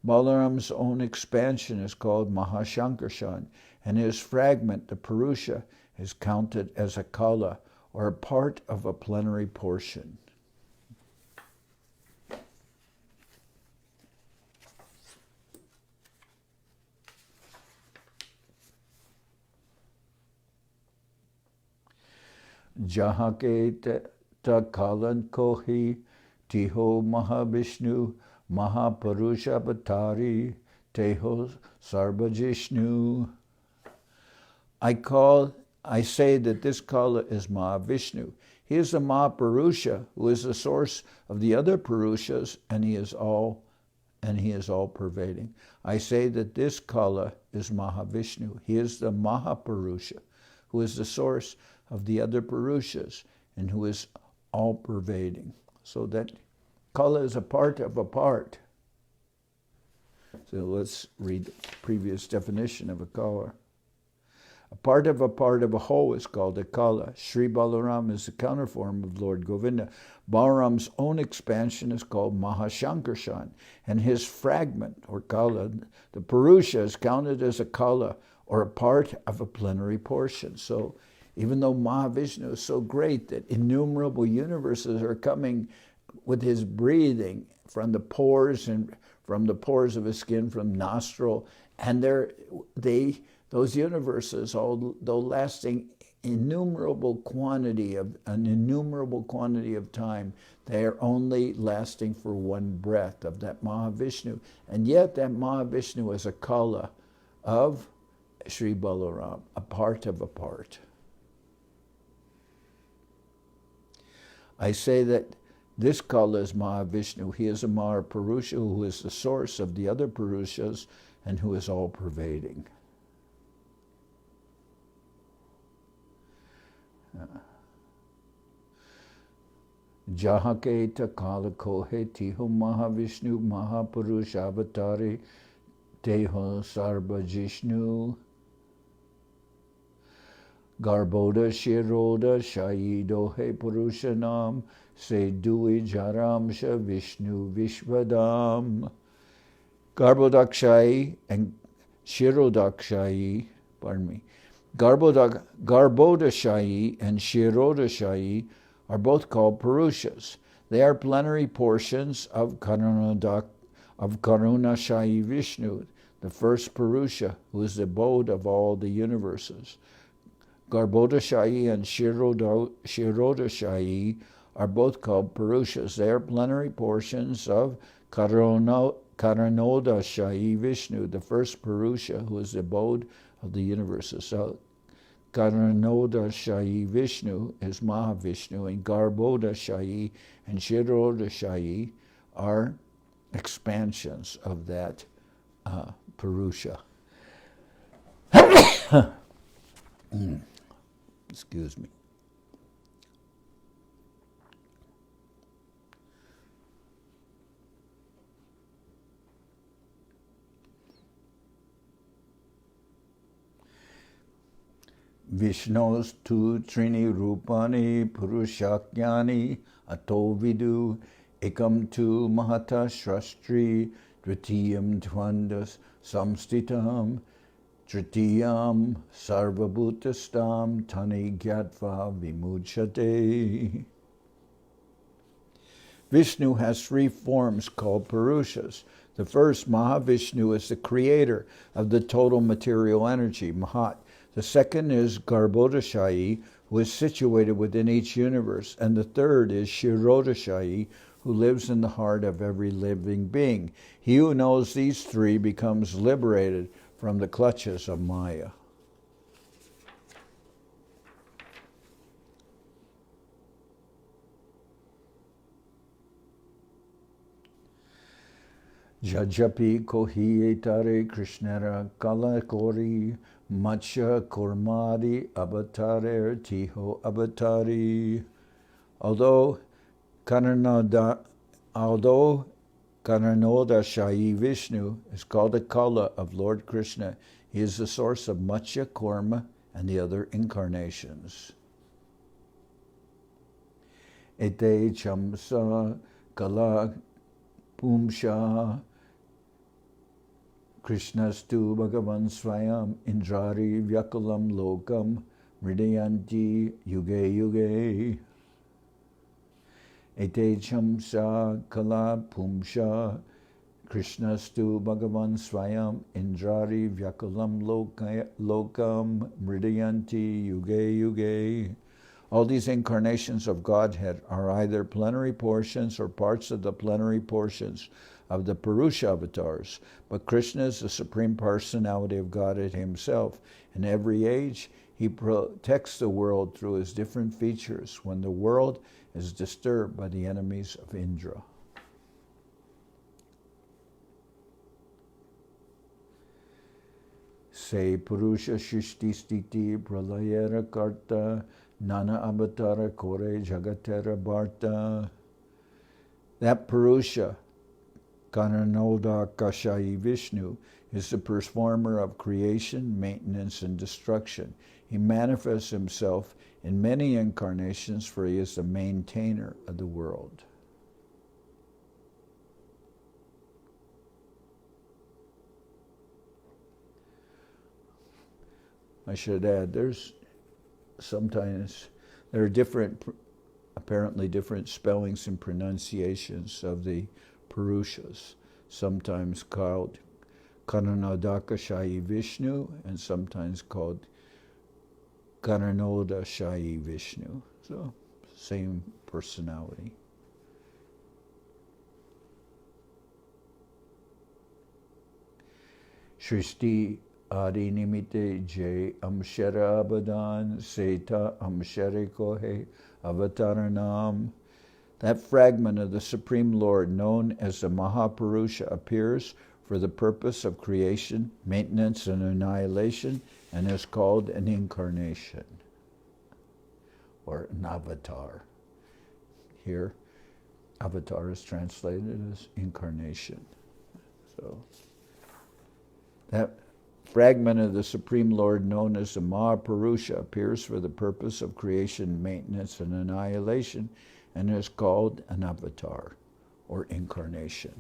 Balaram's own expansion is called Mahashankarshan, and his fragment, the Purusha, is counted as a kala, or a part of a plenary portion. Jahake ta kalan kohi tiho Mahavishnu Mahapurusha Bhatari teho Sarvajishnu. I say that this kala is Mahavishnu. He is the Mahapurusha who is the source of the other Purushas, and he is all pervading. I say that this kala is Mahavishnu. He is the Mahapurusha who is the source of the other Purushas and who is all pervading. So that kala is a part of a part. So let's read the previous definition of a kala. A part of a whole is called a kala. Sri Balaram is the counterform of Lord Govinda. Balaram's own expansion is called Mahashankarshan, and his fragment, or kala, the Purusha, is counted as a kala, or a part of a plenary portion. So even though Mahavishnu is so great that innumerable universes are coming with his breathing from the pores and from the pores of his skin, from nostril, and those universes, although lasting an innumerable quantity of time, they are only lasting for one breath of that Mahavishnu. And yet that Mahavishnu is a kala of Sri Balaram, a part of a part. I say that this kala is Mahavishnu. He is a Mahapurusha who is the source of the other Purushas and who is all pervading. Jahaketa kala kohe tiho Mahavishnu Mahapurusha avatare teho Sarvajishnu. Garboda Shiroda Shaido He Purushanam Se Dui Jaramsha Vishnu Vishvadam. Garbodakshayi and Shirodakshayi, Garbodashayi and Shirodashayi are both called Purushas. They are plenary portions of Karunashayi Vishnu, the first Purusha, who is the abode of all the universes. Garbodashayi and Shirodashayi are both called Purushas. They are plenary portions of Karanodashayi Vishnu, the first Purusha, who is the abode of the universes. So Karanodashayi Vishnu is Mahavishnu, and Garbodashayi and Shirodashayi are expansions of that Purusha. Excuse me. Vishnos tu trini rupani purushakyani ato vidu ekam tu mahata shrastri dritiyam tvandas samstitam tritiyam sarvabhutastam tani gyatva vimujyate. Vishnu has three forms called Purushas. The first, Mahavishnu, is the creator of the total material energy, Mahat. The second is Garbodashayi, who is situated within each universe. And the third is Shirodashayi, who lives in the heart of every living being. He who knows these three becomes liberated from the clutches of Maya. Jajapi kohi etare Krishnara kalakori macha kurmadi avatare tiho avatari. Although Karnanoda Shahi Vishnu is called a Kala of Lord Krishna, he is the source of Matsya, Kurma, and the other incarnations. Ete Chamsa Kala Pumsha Krishnastu Bhagavan Swayam Indrari Vyakulam Lokam Mridayanti Yuge Yuge. Ete Chamsa Kala Pumsha Krishnastu Bhagavan Swayam Indrari Vyakulam Lokam Mridayanti Yuge Yuge. All these incarnations of Godhead are either plenary portions or parts of the plenary portions of the Purusha avatars, but Krishna is the Supreme Personality of Godhead himself. In every age, he protects the world through his different features when the world is disturbed by the enemies of Indra. Se Purusha Shishti Stiti Pralayera Karta Nana Avatara Kore Jagatera Bharta. That Purusha, Kananoda Kashayi Vishnu, is the performer of creation, maintenance, and destruction. He manifests himself in many incarnations, for he is the maintainer of the world. I should add, there are apparently different spellings and pronunciations of the Purushas, sometimes called Kananodaka Shahi Vishnu and sometimes called Kananoda Shahi Vishnu. So, same personality. Shristi Adi Nimite Jai Amshara Abadan Seta Amshare Kohe Avataranam. That fragment of the Supreme Lord known as the Mahapurusha appears for the purpose of creation, maintenance, and annihilation, and is called an incarnation or an avatar. Here, avatar is translated as incarnation. So, that fragment of the Supreme Lord known as the Mahapurusha appears for the purpose of creation, maintenance, and annihilation, and is called an avatar or incarnation.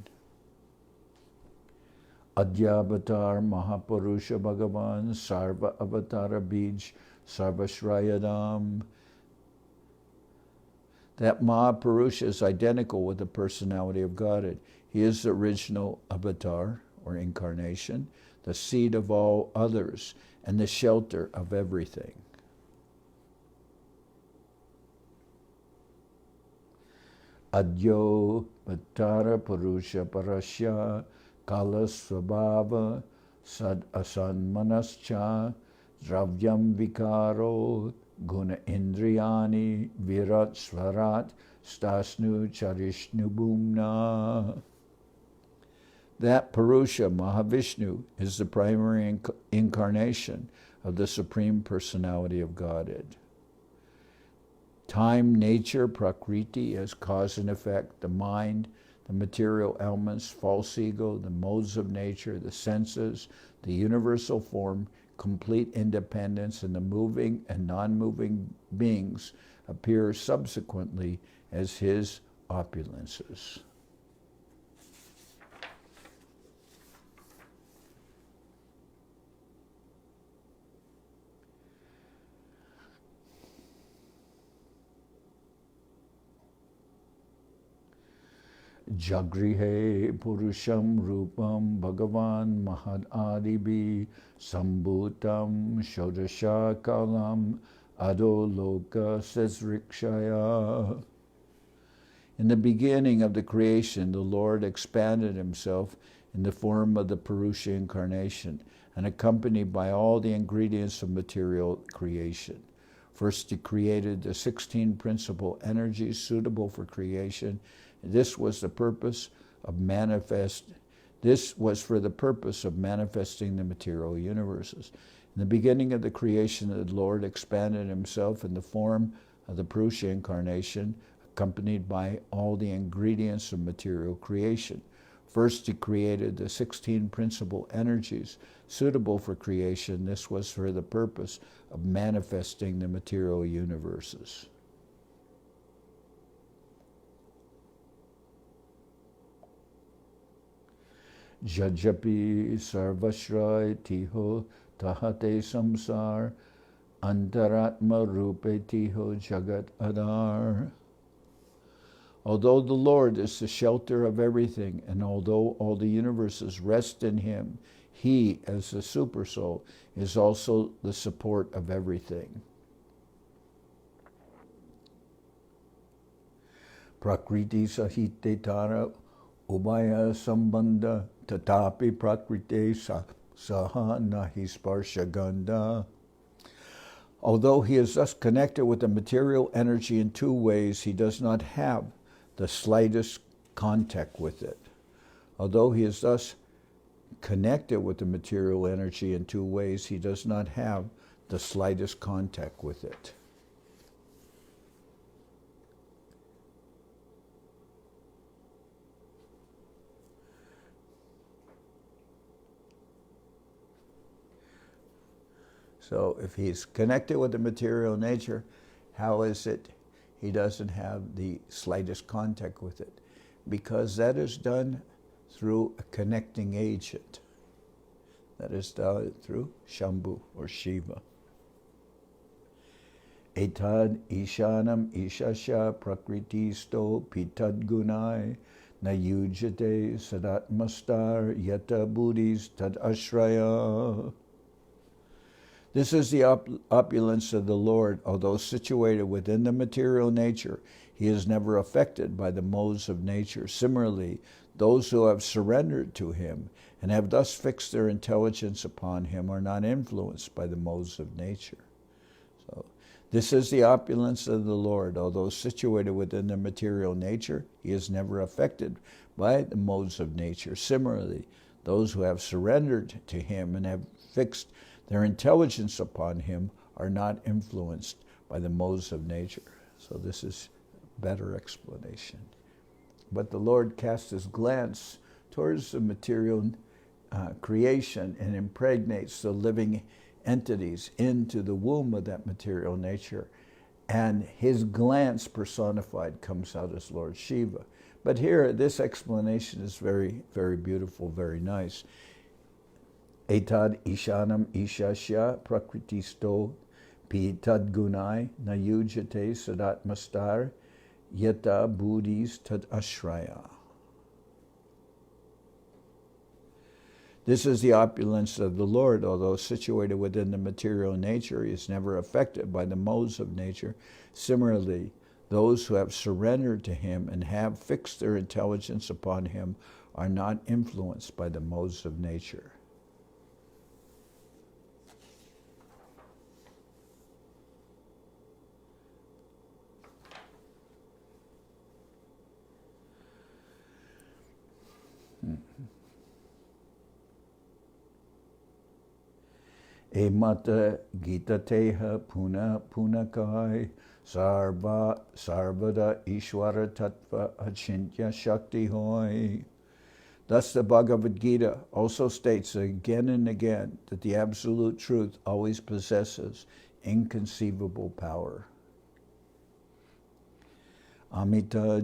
Adyavatar Mahapurusha Bhagavan Sarva Avatara Bij Sarva Shrayadam. That Mahapurusha is identical with the personality of Godhead. He is the original avatar or incarnation, the seed of all others, and the shelter of everything. Adyo Vatara Purusha Parasya Kala Svabhava Sad Asan Manascha Dravyam Vikaro Guna Indriyani Virat Swarat Stasnu Charishnu Bhumna. That Purusha, Mahavishnu, is the primary incarnation of the Supreme Personality of Godhead. Time, nature, prakriti as cause and effect, the mind, the material elements, false ego, the modes of nature, the senses, the universal form, complete independence, and the moving and non-moving beings appear subsequently as his opulences. Jagrihe Purusham Rupam Bhagavan Mahad Adibi Sambhutam Shodasha Kalam Adoloka Sesrikshaya. In the beginning of the creation, the Lord expanded himself in the form of the Purusha incarnation and accompanied by all the ingredients of material creation. First, he created the 16 principal energies suitable for creation. This was the purpose of manifest This was for the purpose of manifesting the material universes. In the beginning of the creation, the Lord expanded himself in the form of the Purusha incarnation, accompanied by all the ingredients of material creation. First, he created the 16 principal energies suitable for creation. This was for the purpose of manifesting the material universes. Jajapi sarvashray tiho tahate samsar antaratma rupe tiho jagat adar. Although the Lord is the shelter of everything, and although all the universes rest in him, he, as the Supersoul, is also the support of everything. Prakriti sahite tara ubaya sambandha tatapi prakriti saha nahi sparsha gandha. Although he is thus connected with the material energy in two ways, he does not have the slightest contact with it. Although he is thus connected with the material energy in two ways, he does not have the slightest contact with it. So if he's connected with the material nature, how is it he doesn't have the slightest contact with it? Because that is done through a connecting agent. That is done through Shambhu or Shiva. Etad ishanam ishasya prakritisto pitad gunai na yujate sadatmastar yata buddhis tad ashraya. This is the opulence of the Lord. Although situated within the material nature, he is never affected by the modes of nature. Similarly, those who have surrendered to him and have thus fixed their intelligence upon him are not influenced by the modes of nature. So, this is the opulence of the Lord. Although situated within the material nature, he is never affected by the modes of nature. Similarly, those who have surrendered to him and have fixed their intelligence upon him are not influenced by the modes of nature. So this is a better explanation. But the Lord casts his glance towards the material creation and impregnates the living entities into the womb of that material nature. And his glance personified comes out as Lord Shiva. But here, this explanation is very, very beautiful, very nice. Etad ishanam ishasya prakritisto pitad gunai na yujate sadatmastar yata buddhis tad ashraya. This is the opulence of the Lord. Although situated within the material nature, he is never affected by the modes of nature. Similarly, those who have surrendered to him and have fixed their intelligence upon him are not influenced by the modes of nature. Emata gita teha puna punakai sarvada ishwara tattva achintya shakti hoy. Thus the Bhagavad Gita also states again and again that the absolute truth always possesses inconceivable power. Amita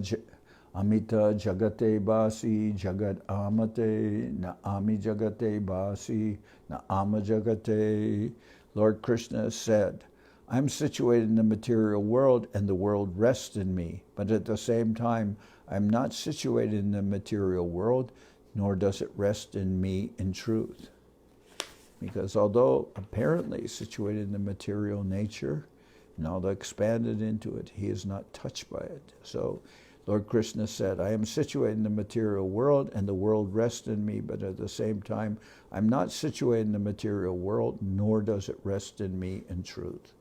jagate basi jagad amate na ami jagate basi na ama jagate. Lord Krishna said, I am situated in the material world and the world rests in me, but at the same time I am not situated in the material world, nor does it rest in me in truth. Because although apparently situated in the material nature, and although expanded into it, he is not touched by it. So Lord Krishna said, I am situated in the material world and the world rests in me, but at the same time, I'm not situated in the material world, nor does it rest in me in truth.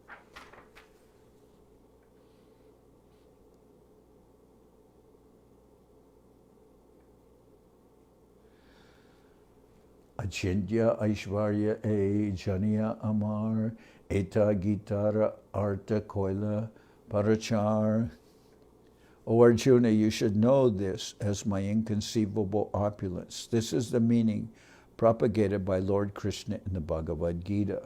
Achintya Aishvarya E Janiya Amar Eta Gitara Arta Koila Parachar. O Arjuna, you should know this as my inconceivable opulence. This is the meaning propagated by Lord Krishna in the Bhagavad Gita.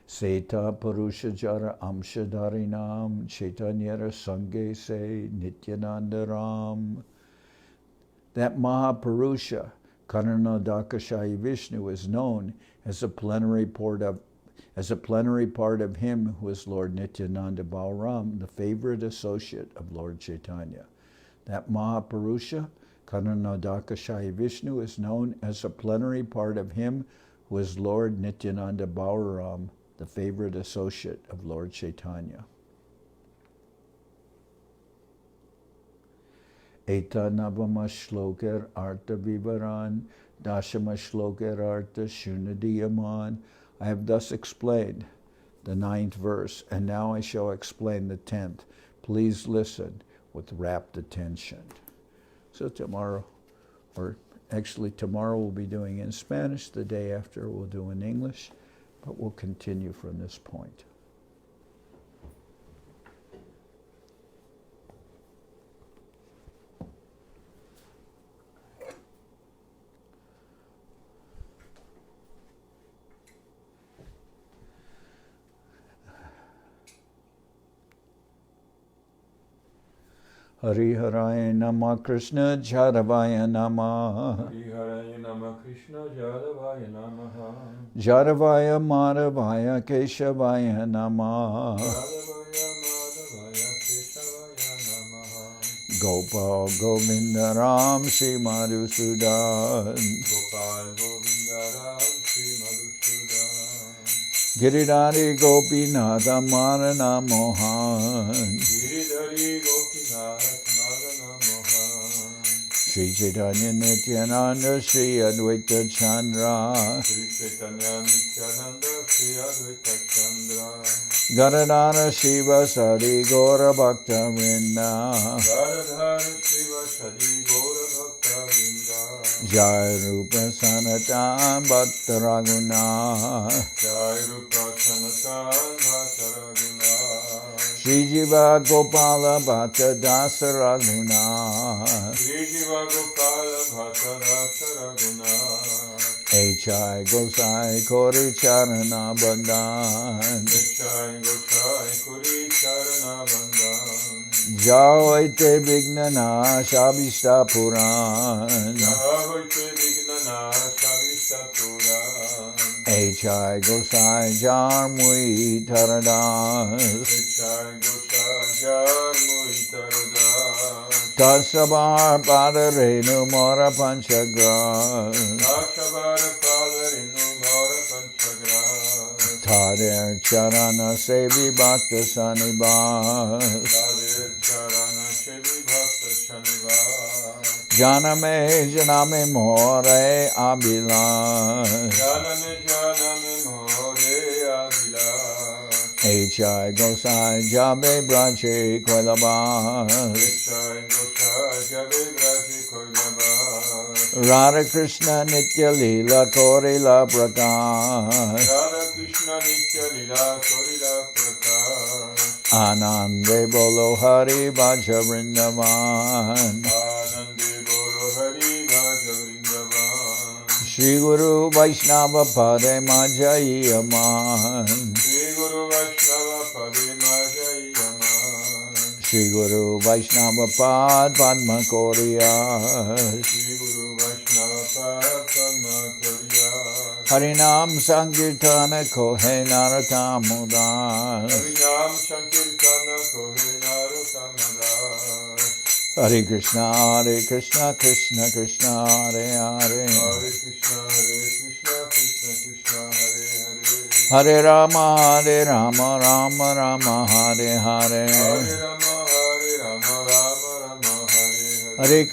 Seta Purusha Jara Amshadarinam Chaitanyara Sange Se Nityananda Ram. That Mahapurusha, Karanodakashayi Vishnu, is known as a plenary part of him who is Lord Nityananda Balaram, the favorite associate of Lord Chaitanya. That Mahapurusha, Karanodakashayi Vishnu, is known as a plenary part of him who is Lord Nityananda Balaram, the favorite associate of Lord Chaitanya. Eta Navama Shloker Artha Vivaran Dashama Shloker Artha Shunadiyaman. I have thus explained the 9th verse, and now I shall explain the 10th. Please listen with rapt attention. So tomorrow we'll be doing in Spanish. The day after we'll do in English, but we'll continue from this point. Hari Haraya Nama Krishna Jadavaya Nama Hari Haraya Nama Krishna Jadavaya Namaha Jadavaya Madhavaya Keshavaya Nama Jadavaya Madhavaya Keshavaya Namaha Gopal Govinda Ram Shri Madhusudan Gopal Govinda Ram Shri Madhusudan Giridhari Gopinatha Marana Mohan Giridhari Gopinath Marana Mohan Sri Chaitanya Nityananda Sri Advaita Chandra Sri Chaitanya Nityananda Sri Advaita Chandra Gadadhara Shiva Sari Gaura Bhakta Vrinda Gadadhara Shiva Sari Gaura Bhakta Vrinda Jai Rupa Sanatan Bhatta Raguna Jai Rupa Sanatan Bhatta Raguna Shri Jiva Gopala Bhatta Dasa Raguna Shri Jiva Gopala Bhatta Dasa Raguna H.I. Gosai Kori Charana Bandhan H.I. Gosai Kuri Charana Bandhan Jahoite Vignana Shabishta Puran Jahoite Vignana Shabishta Puran H.I. Gosai Jarmui Taradas H.I. Gosai Jarmui Taradas Tasabar Padarenu Mora Panchagra Dashavar Padarinu Mora Panchagra Tader Charana Sevi Bhakta Sanibas Tadir Charana Sevi Bhakta Sanivas Janame Janame More Abhilash Janame More Adi-lila H.I. Gosai Jabe Brache Koilabas H.I. Gosai Jabe Brache Koilabas Radha Krishna Nitya Lila Korila Prakash Radha Krishna Nitya Lila Korila Prakash Anande Bolo Hari Bhaja Vrindavan Anande Bolo Hari Bhaja Vrindavan Shri Guru Vaishnava Pade Majai Aman Shri Guru Vaishnava Pade Majai Aman Shri Guru Vaishnava Pad Padma Koriya Shri Guru Vaishnava Pad Padma Koriya Harinam Sankirtana Kohe Naratamudan Harinam Sankirtana Kohe Narotamadas Hare Krishna Krishna Krishna Hare Hare Hare Krishna Krishna Krishna Hare Hare Hare Rama Rama Rama Hare Hare Hare Rama Rama Rama Hare Hare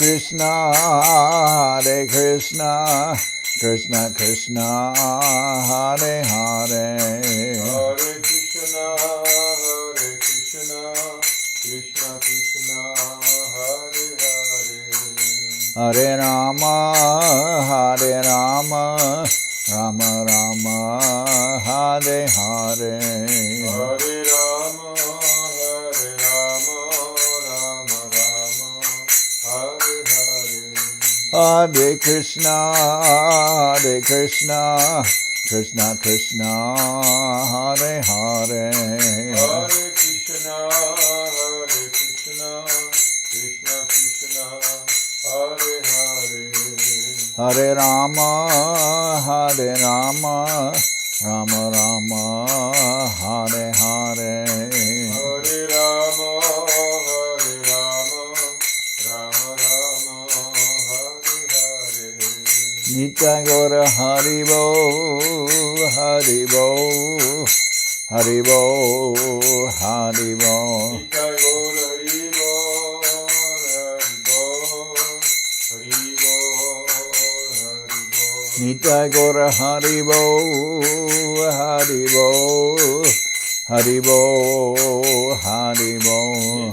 Hare Krishna Krishna Krishna Hare Hare Hare Krishna Krishna Krishna Hare Hare Hare Rama, Hare Rama, Rama Rama, Hare Hare. Hare Rama, Hare Rama, Rama Rama, Hare Hare. Hare Krishna, Krishna Krishna, Hare Hare. Hare Krishna, Krishna Krishna, Hare Hare. Hare Rama, Rama Rama, Hare Hare. Hare Rama, Rama Rama, Hare Hare. Nitai Gaura Haribo, Haribo, Haribo, Haribo. Nitai Gaur Hari Bol, Hari Bol, Hari Bol. Nitai Gaura Haribo, Haribo, Haribo, Haribo. Nitai Gaur Hari Bol, Hari Bol, Hari Bol, Hari Bol.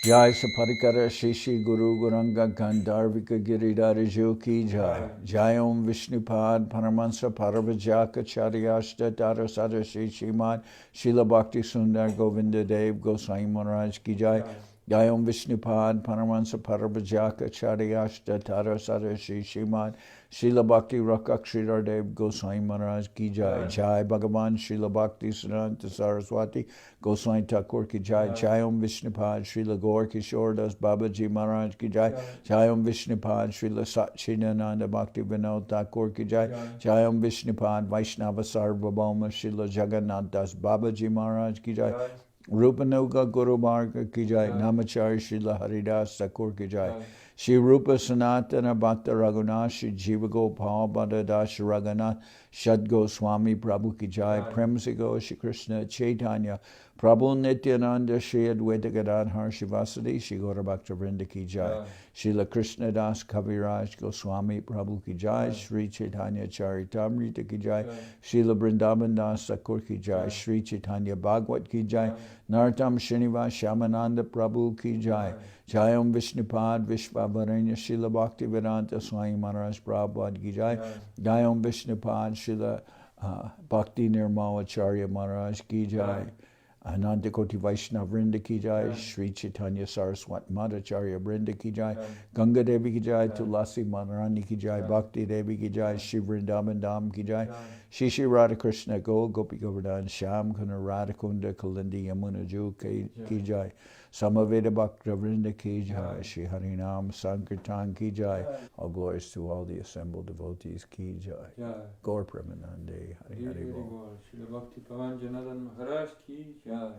Jai Saparikara Shishi Guru Guranga Gandharvika Giridharaju Ki Jai. Jai Om Vishnupad Paramahansa Paravajaka Charyashta Tarasada Shri Srimad Srila Bhakti Sundar Govinda Dev Goswami Maharaj Ki Jai. Jai Om Vishnupad Paramahansa Paravajaka Charyashta Tarasada Shri Srimad Srila Bhakti Rakshidhar Dev Goswami Maharaj Ki Jai. Jai Bhagavan Srila Bhakti Siddhanta Saraswati Goswami Thakur Ki Jai. Jai Om Vishnupad Srila Gaur Kishore Das Babaji Maharaj Ki Jai. Jai Om Vishnupad Srila Satchidananda Bhakti Vinod Thakur Ki Jai. Jai Om Vishnupad Vaishnava Sarvabhauma Srila Jagannath Das Babaji Maharaj Ki Jai. Rupanuga Guru Marga Ki Jai. Namachari Srila Haridas Thakur Ki Jai. Shri Rupa Sanatana Bhakta Raghunath Shri Jiva Gopal Bhadda Das Raghunath Shad Goswami Prabhu Ki Jai. Premsigo Shri Krishna Chaitanya Prabhu Nityananda Shri Advaita Gadadhar Shivasadi Shri Gaura Bhakta Vrinda Ki Jai. Srila Krishnadas Kaviraj Goswami Prabhu Ki Jai. Sri Chaitanya Charitamrita Ki Jai. Srila Vrindavan Das Thakur Ki Jai. Sri Chaitanya Bhagwat Ki Jai. Nartam Srinivas Shamananda Prabhu Ki Jai. Jai Om Vishnupad Vishvavaranya Srila Bhakti Vedanta Swami Maharaj Prabhupada Ki Jai. Jai Om Vishnupad Srila Bhakti Nirmalacharya Maharaj Ki Jai. Ananda Koti Vaishnava Vrinda Ki Jai. Sri Chaitanya Saraswat Madhacharya Vrinda Ki Jai. Ganga Devi Ki Jai. Tulasi Maharani Ki Jai. Bhakti Devi Ki Jai. Shri Vrindavan Dham Ki Jai. Shri Shri Radha Krishna Go Gopi Govardhan Sham Kuna Radha Kunda Kalindi Yamuna Ju Ki Jai. Samaveda Bhakta Vrinda Ki Jai. Shri Harinam Sankirtan Ki Jai. All glories to all the assembled devotees Ki Jai. Gaur Premanande Hari Hari Bol. Srila Bhakti Pavan Janardan Maharaj Ki Jai.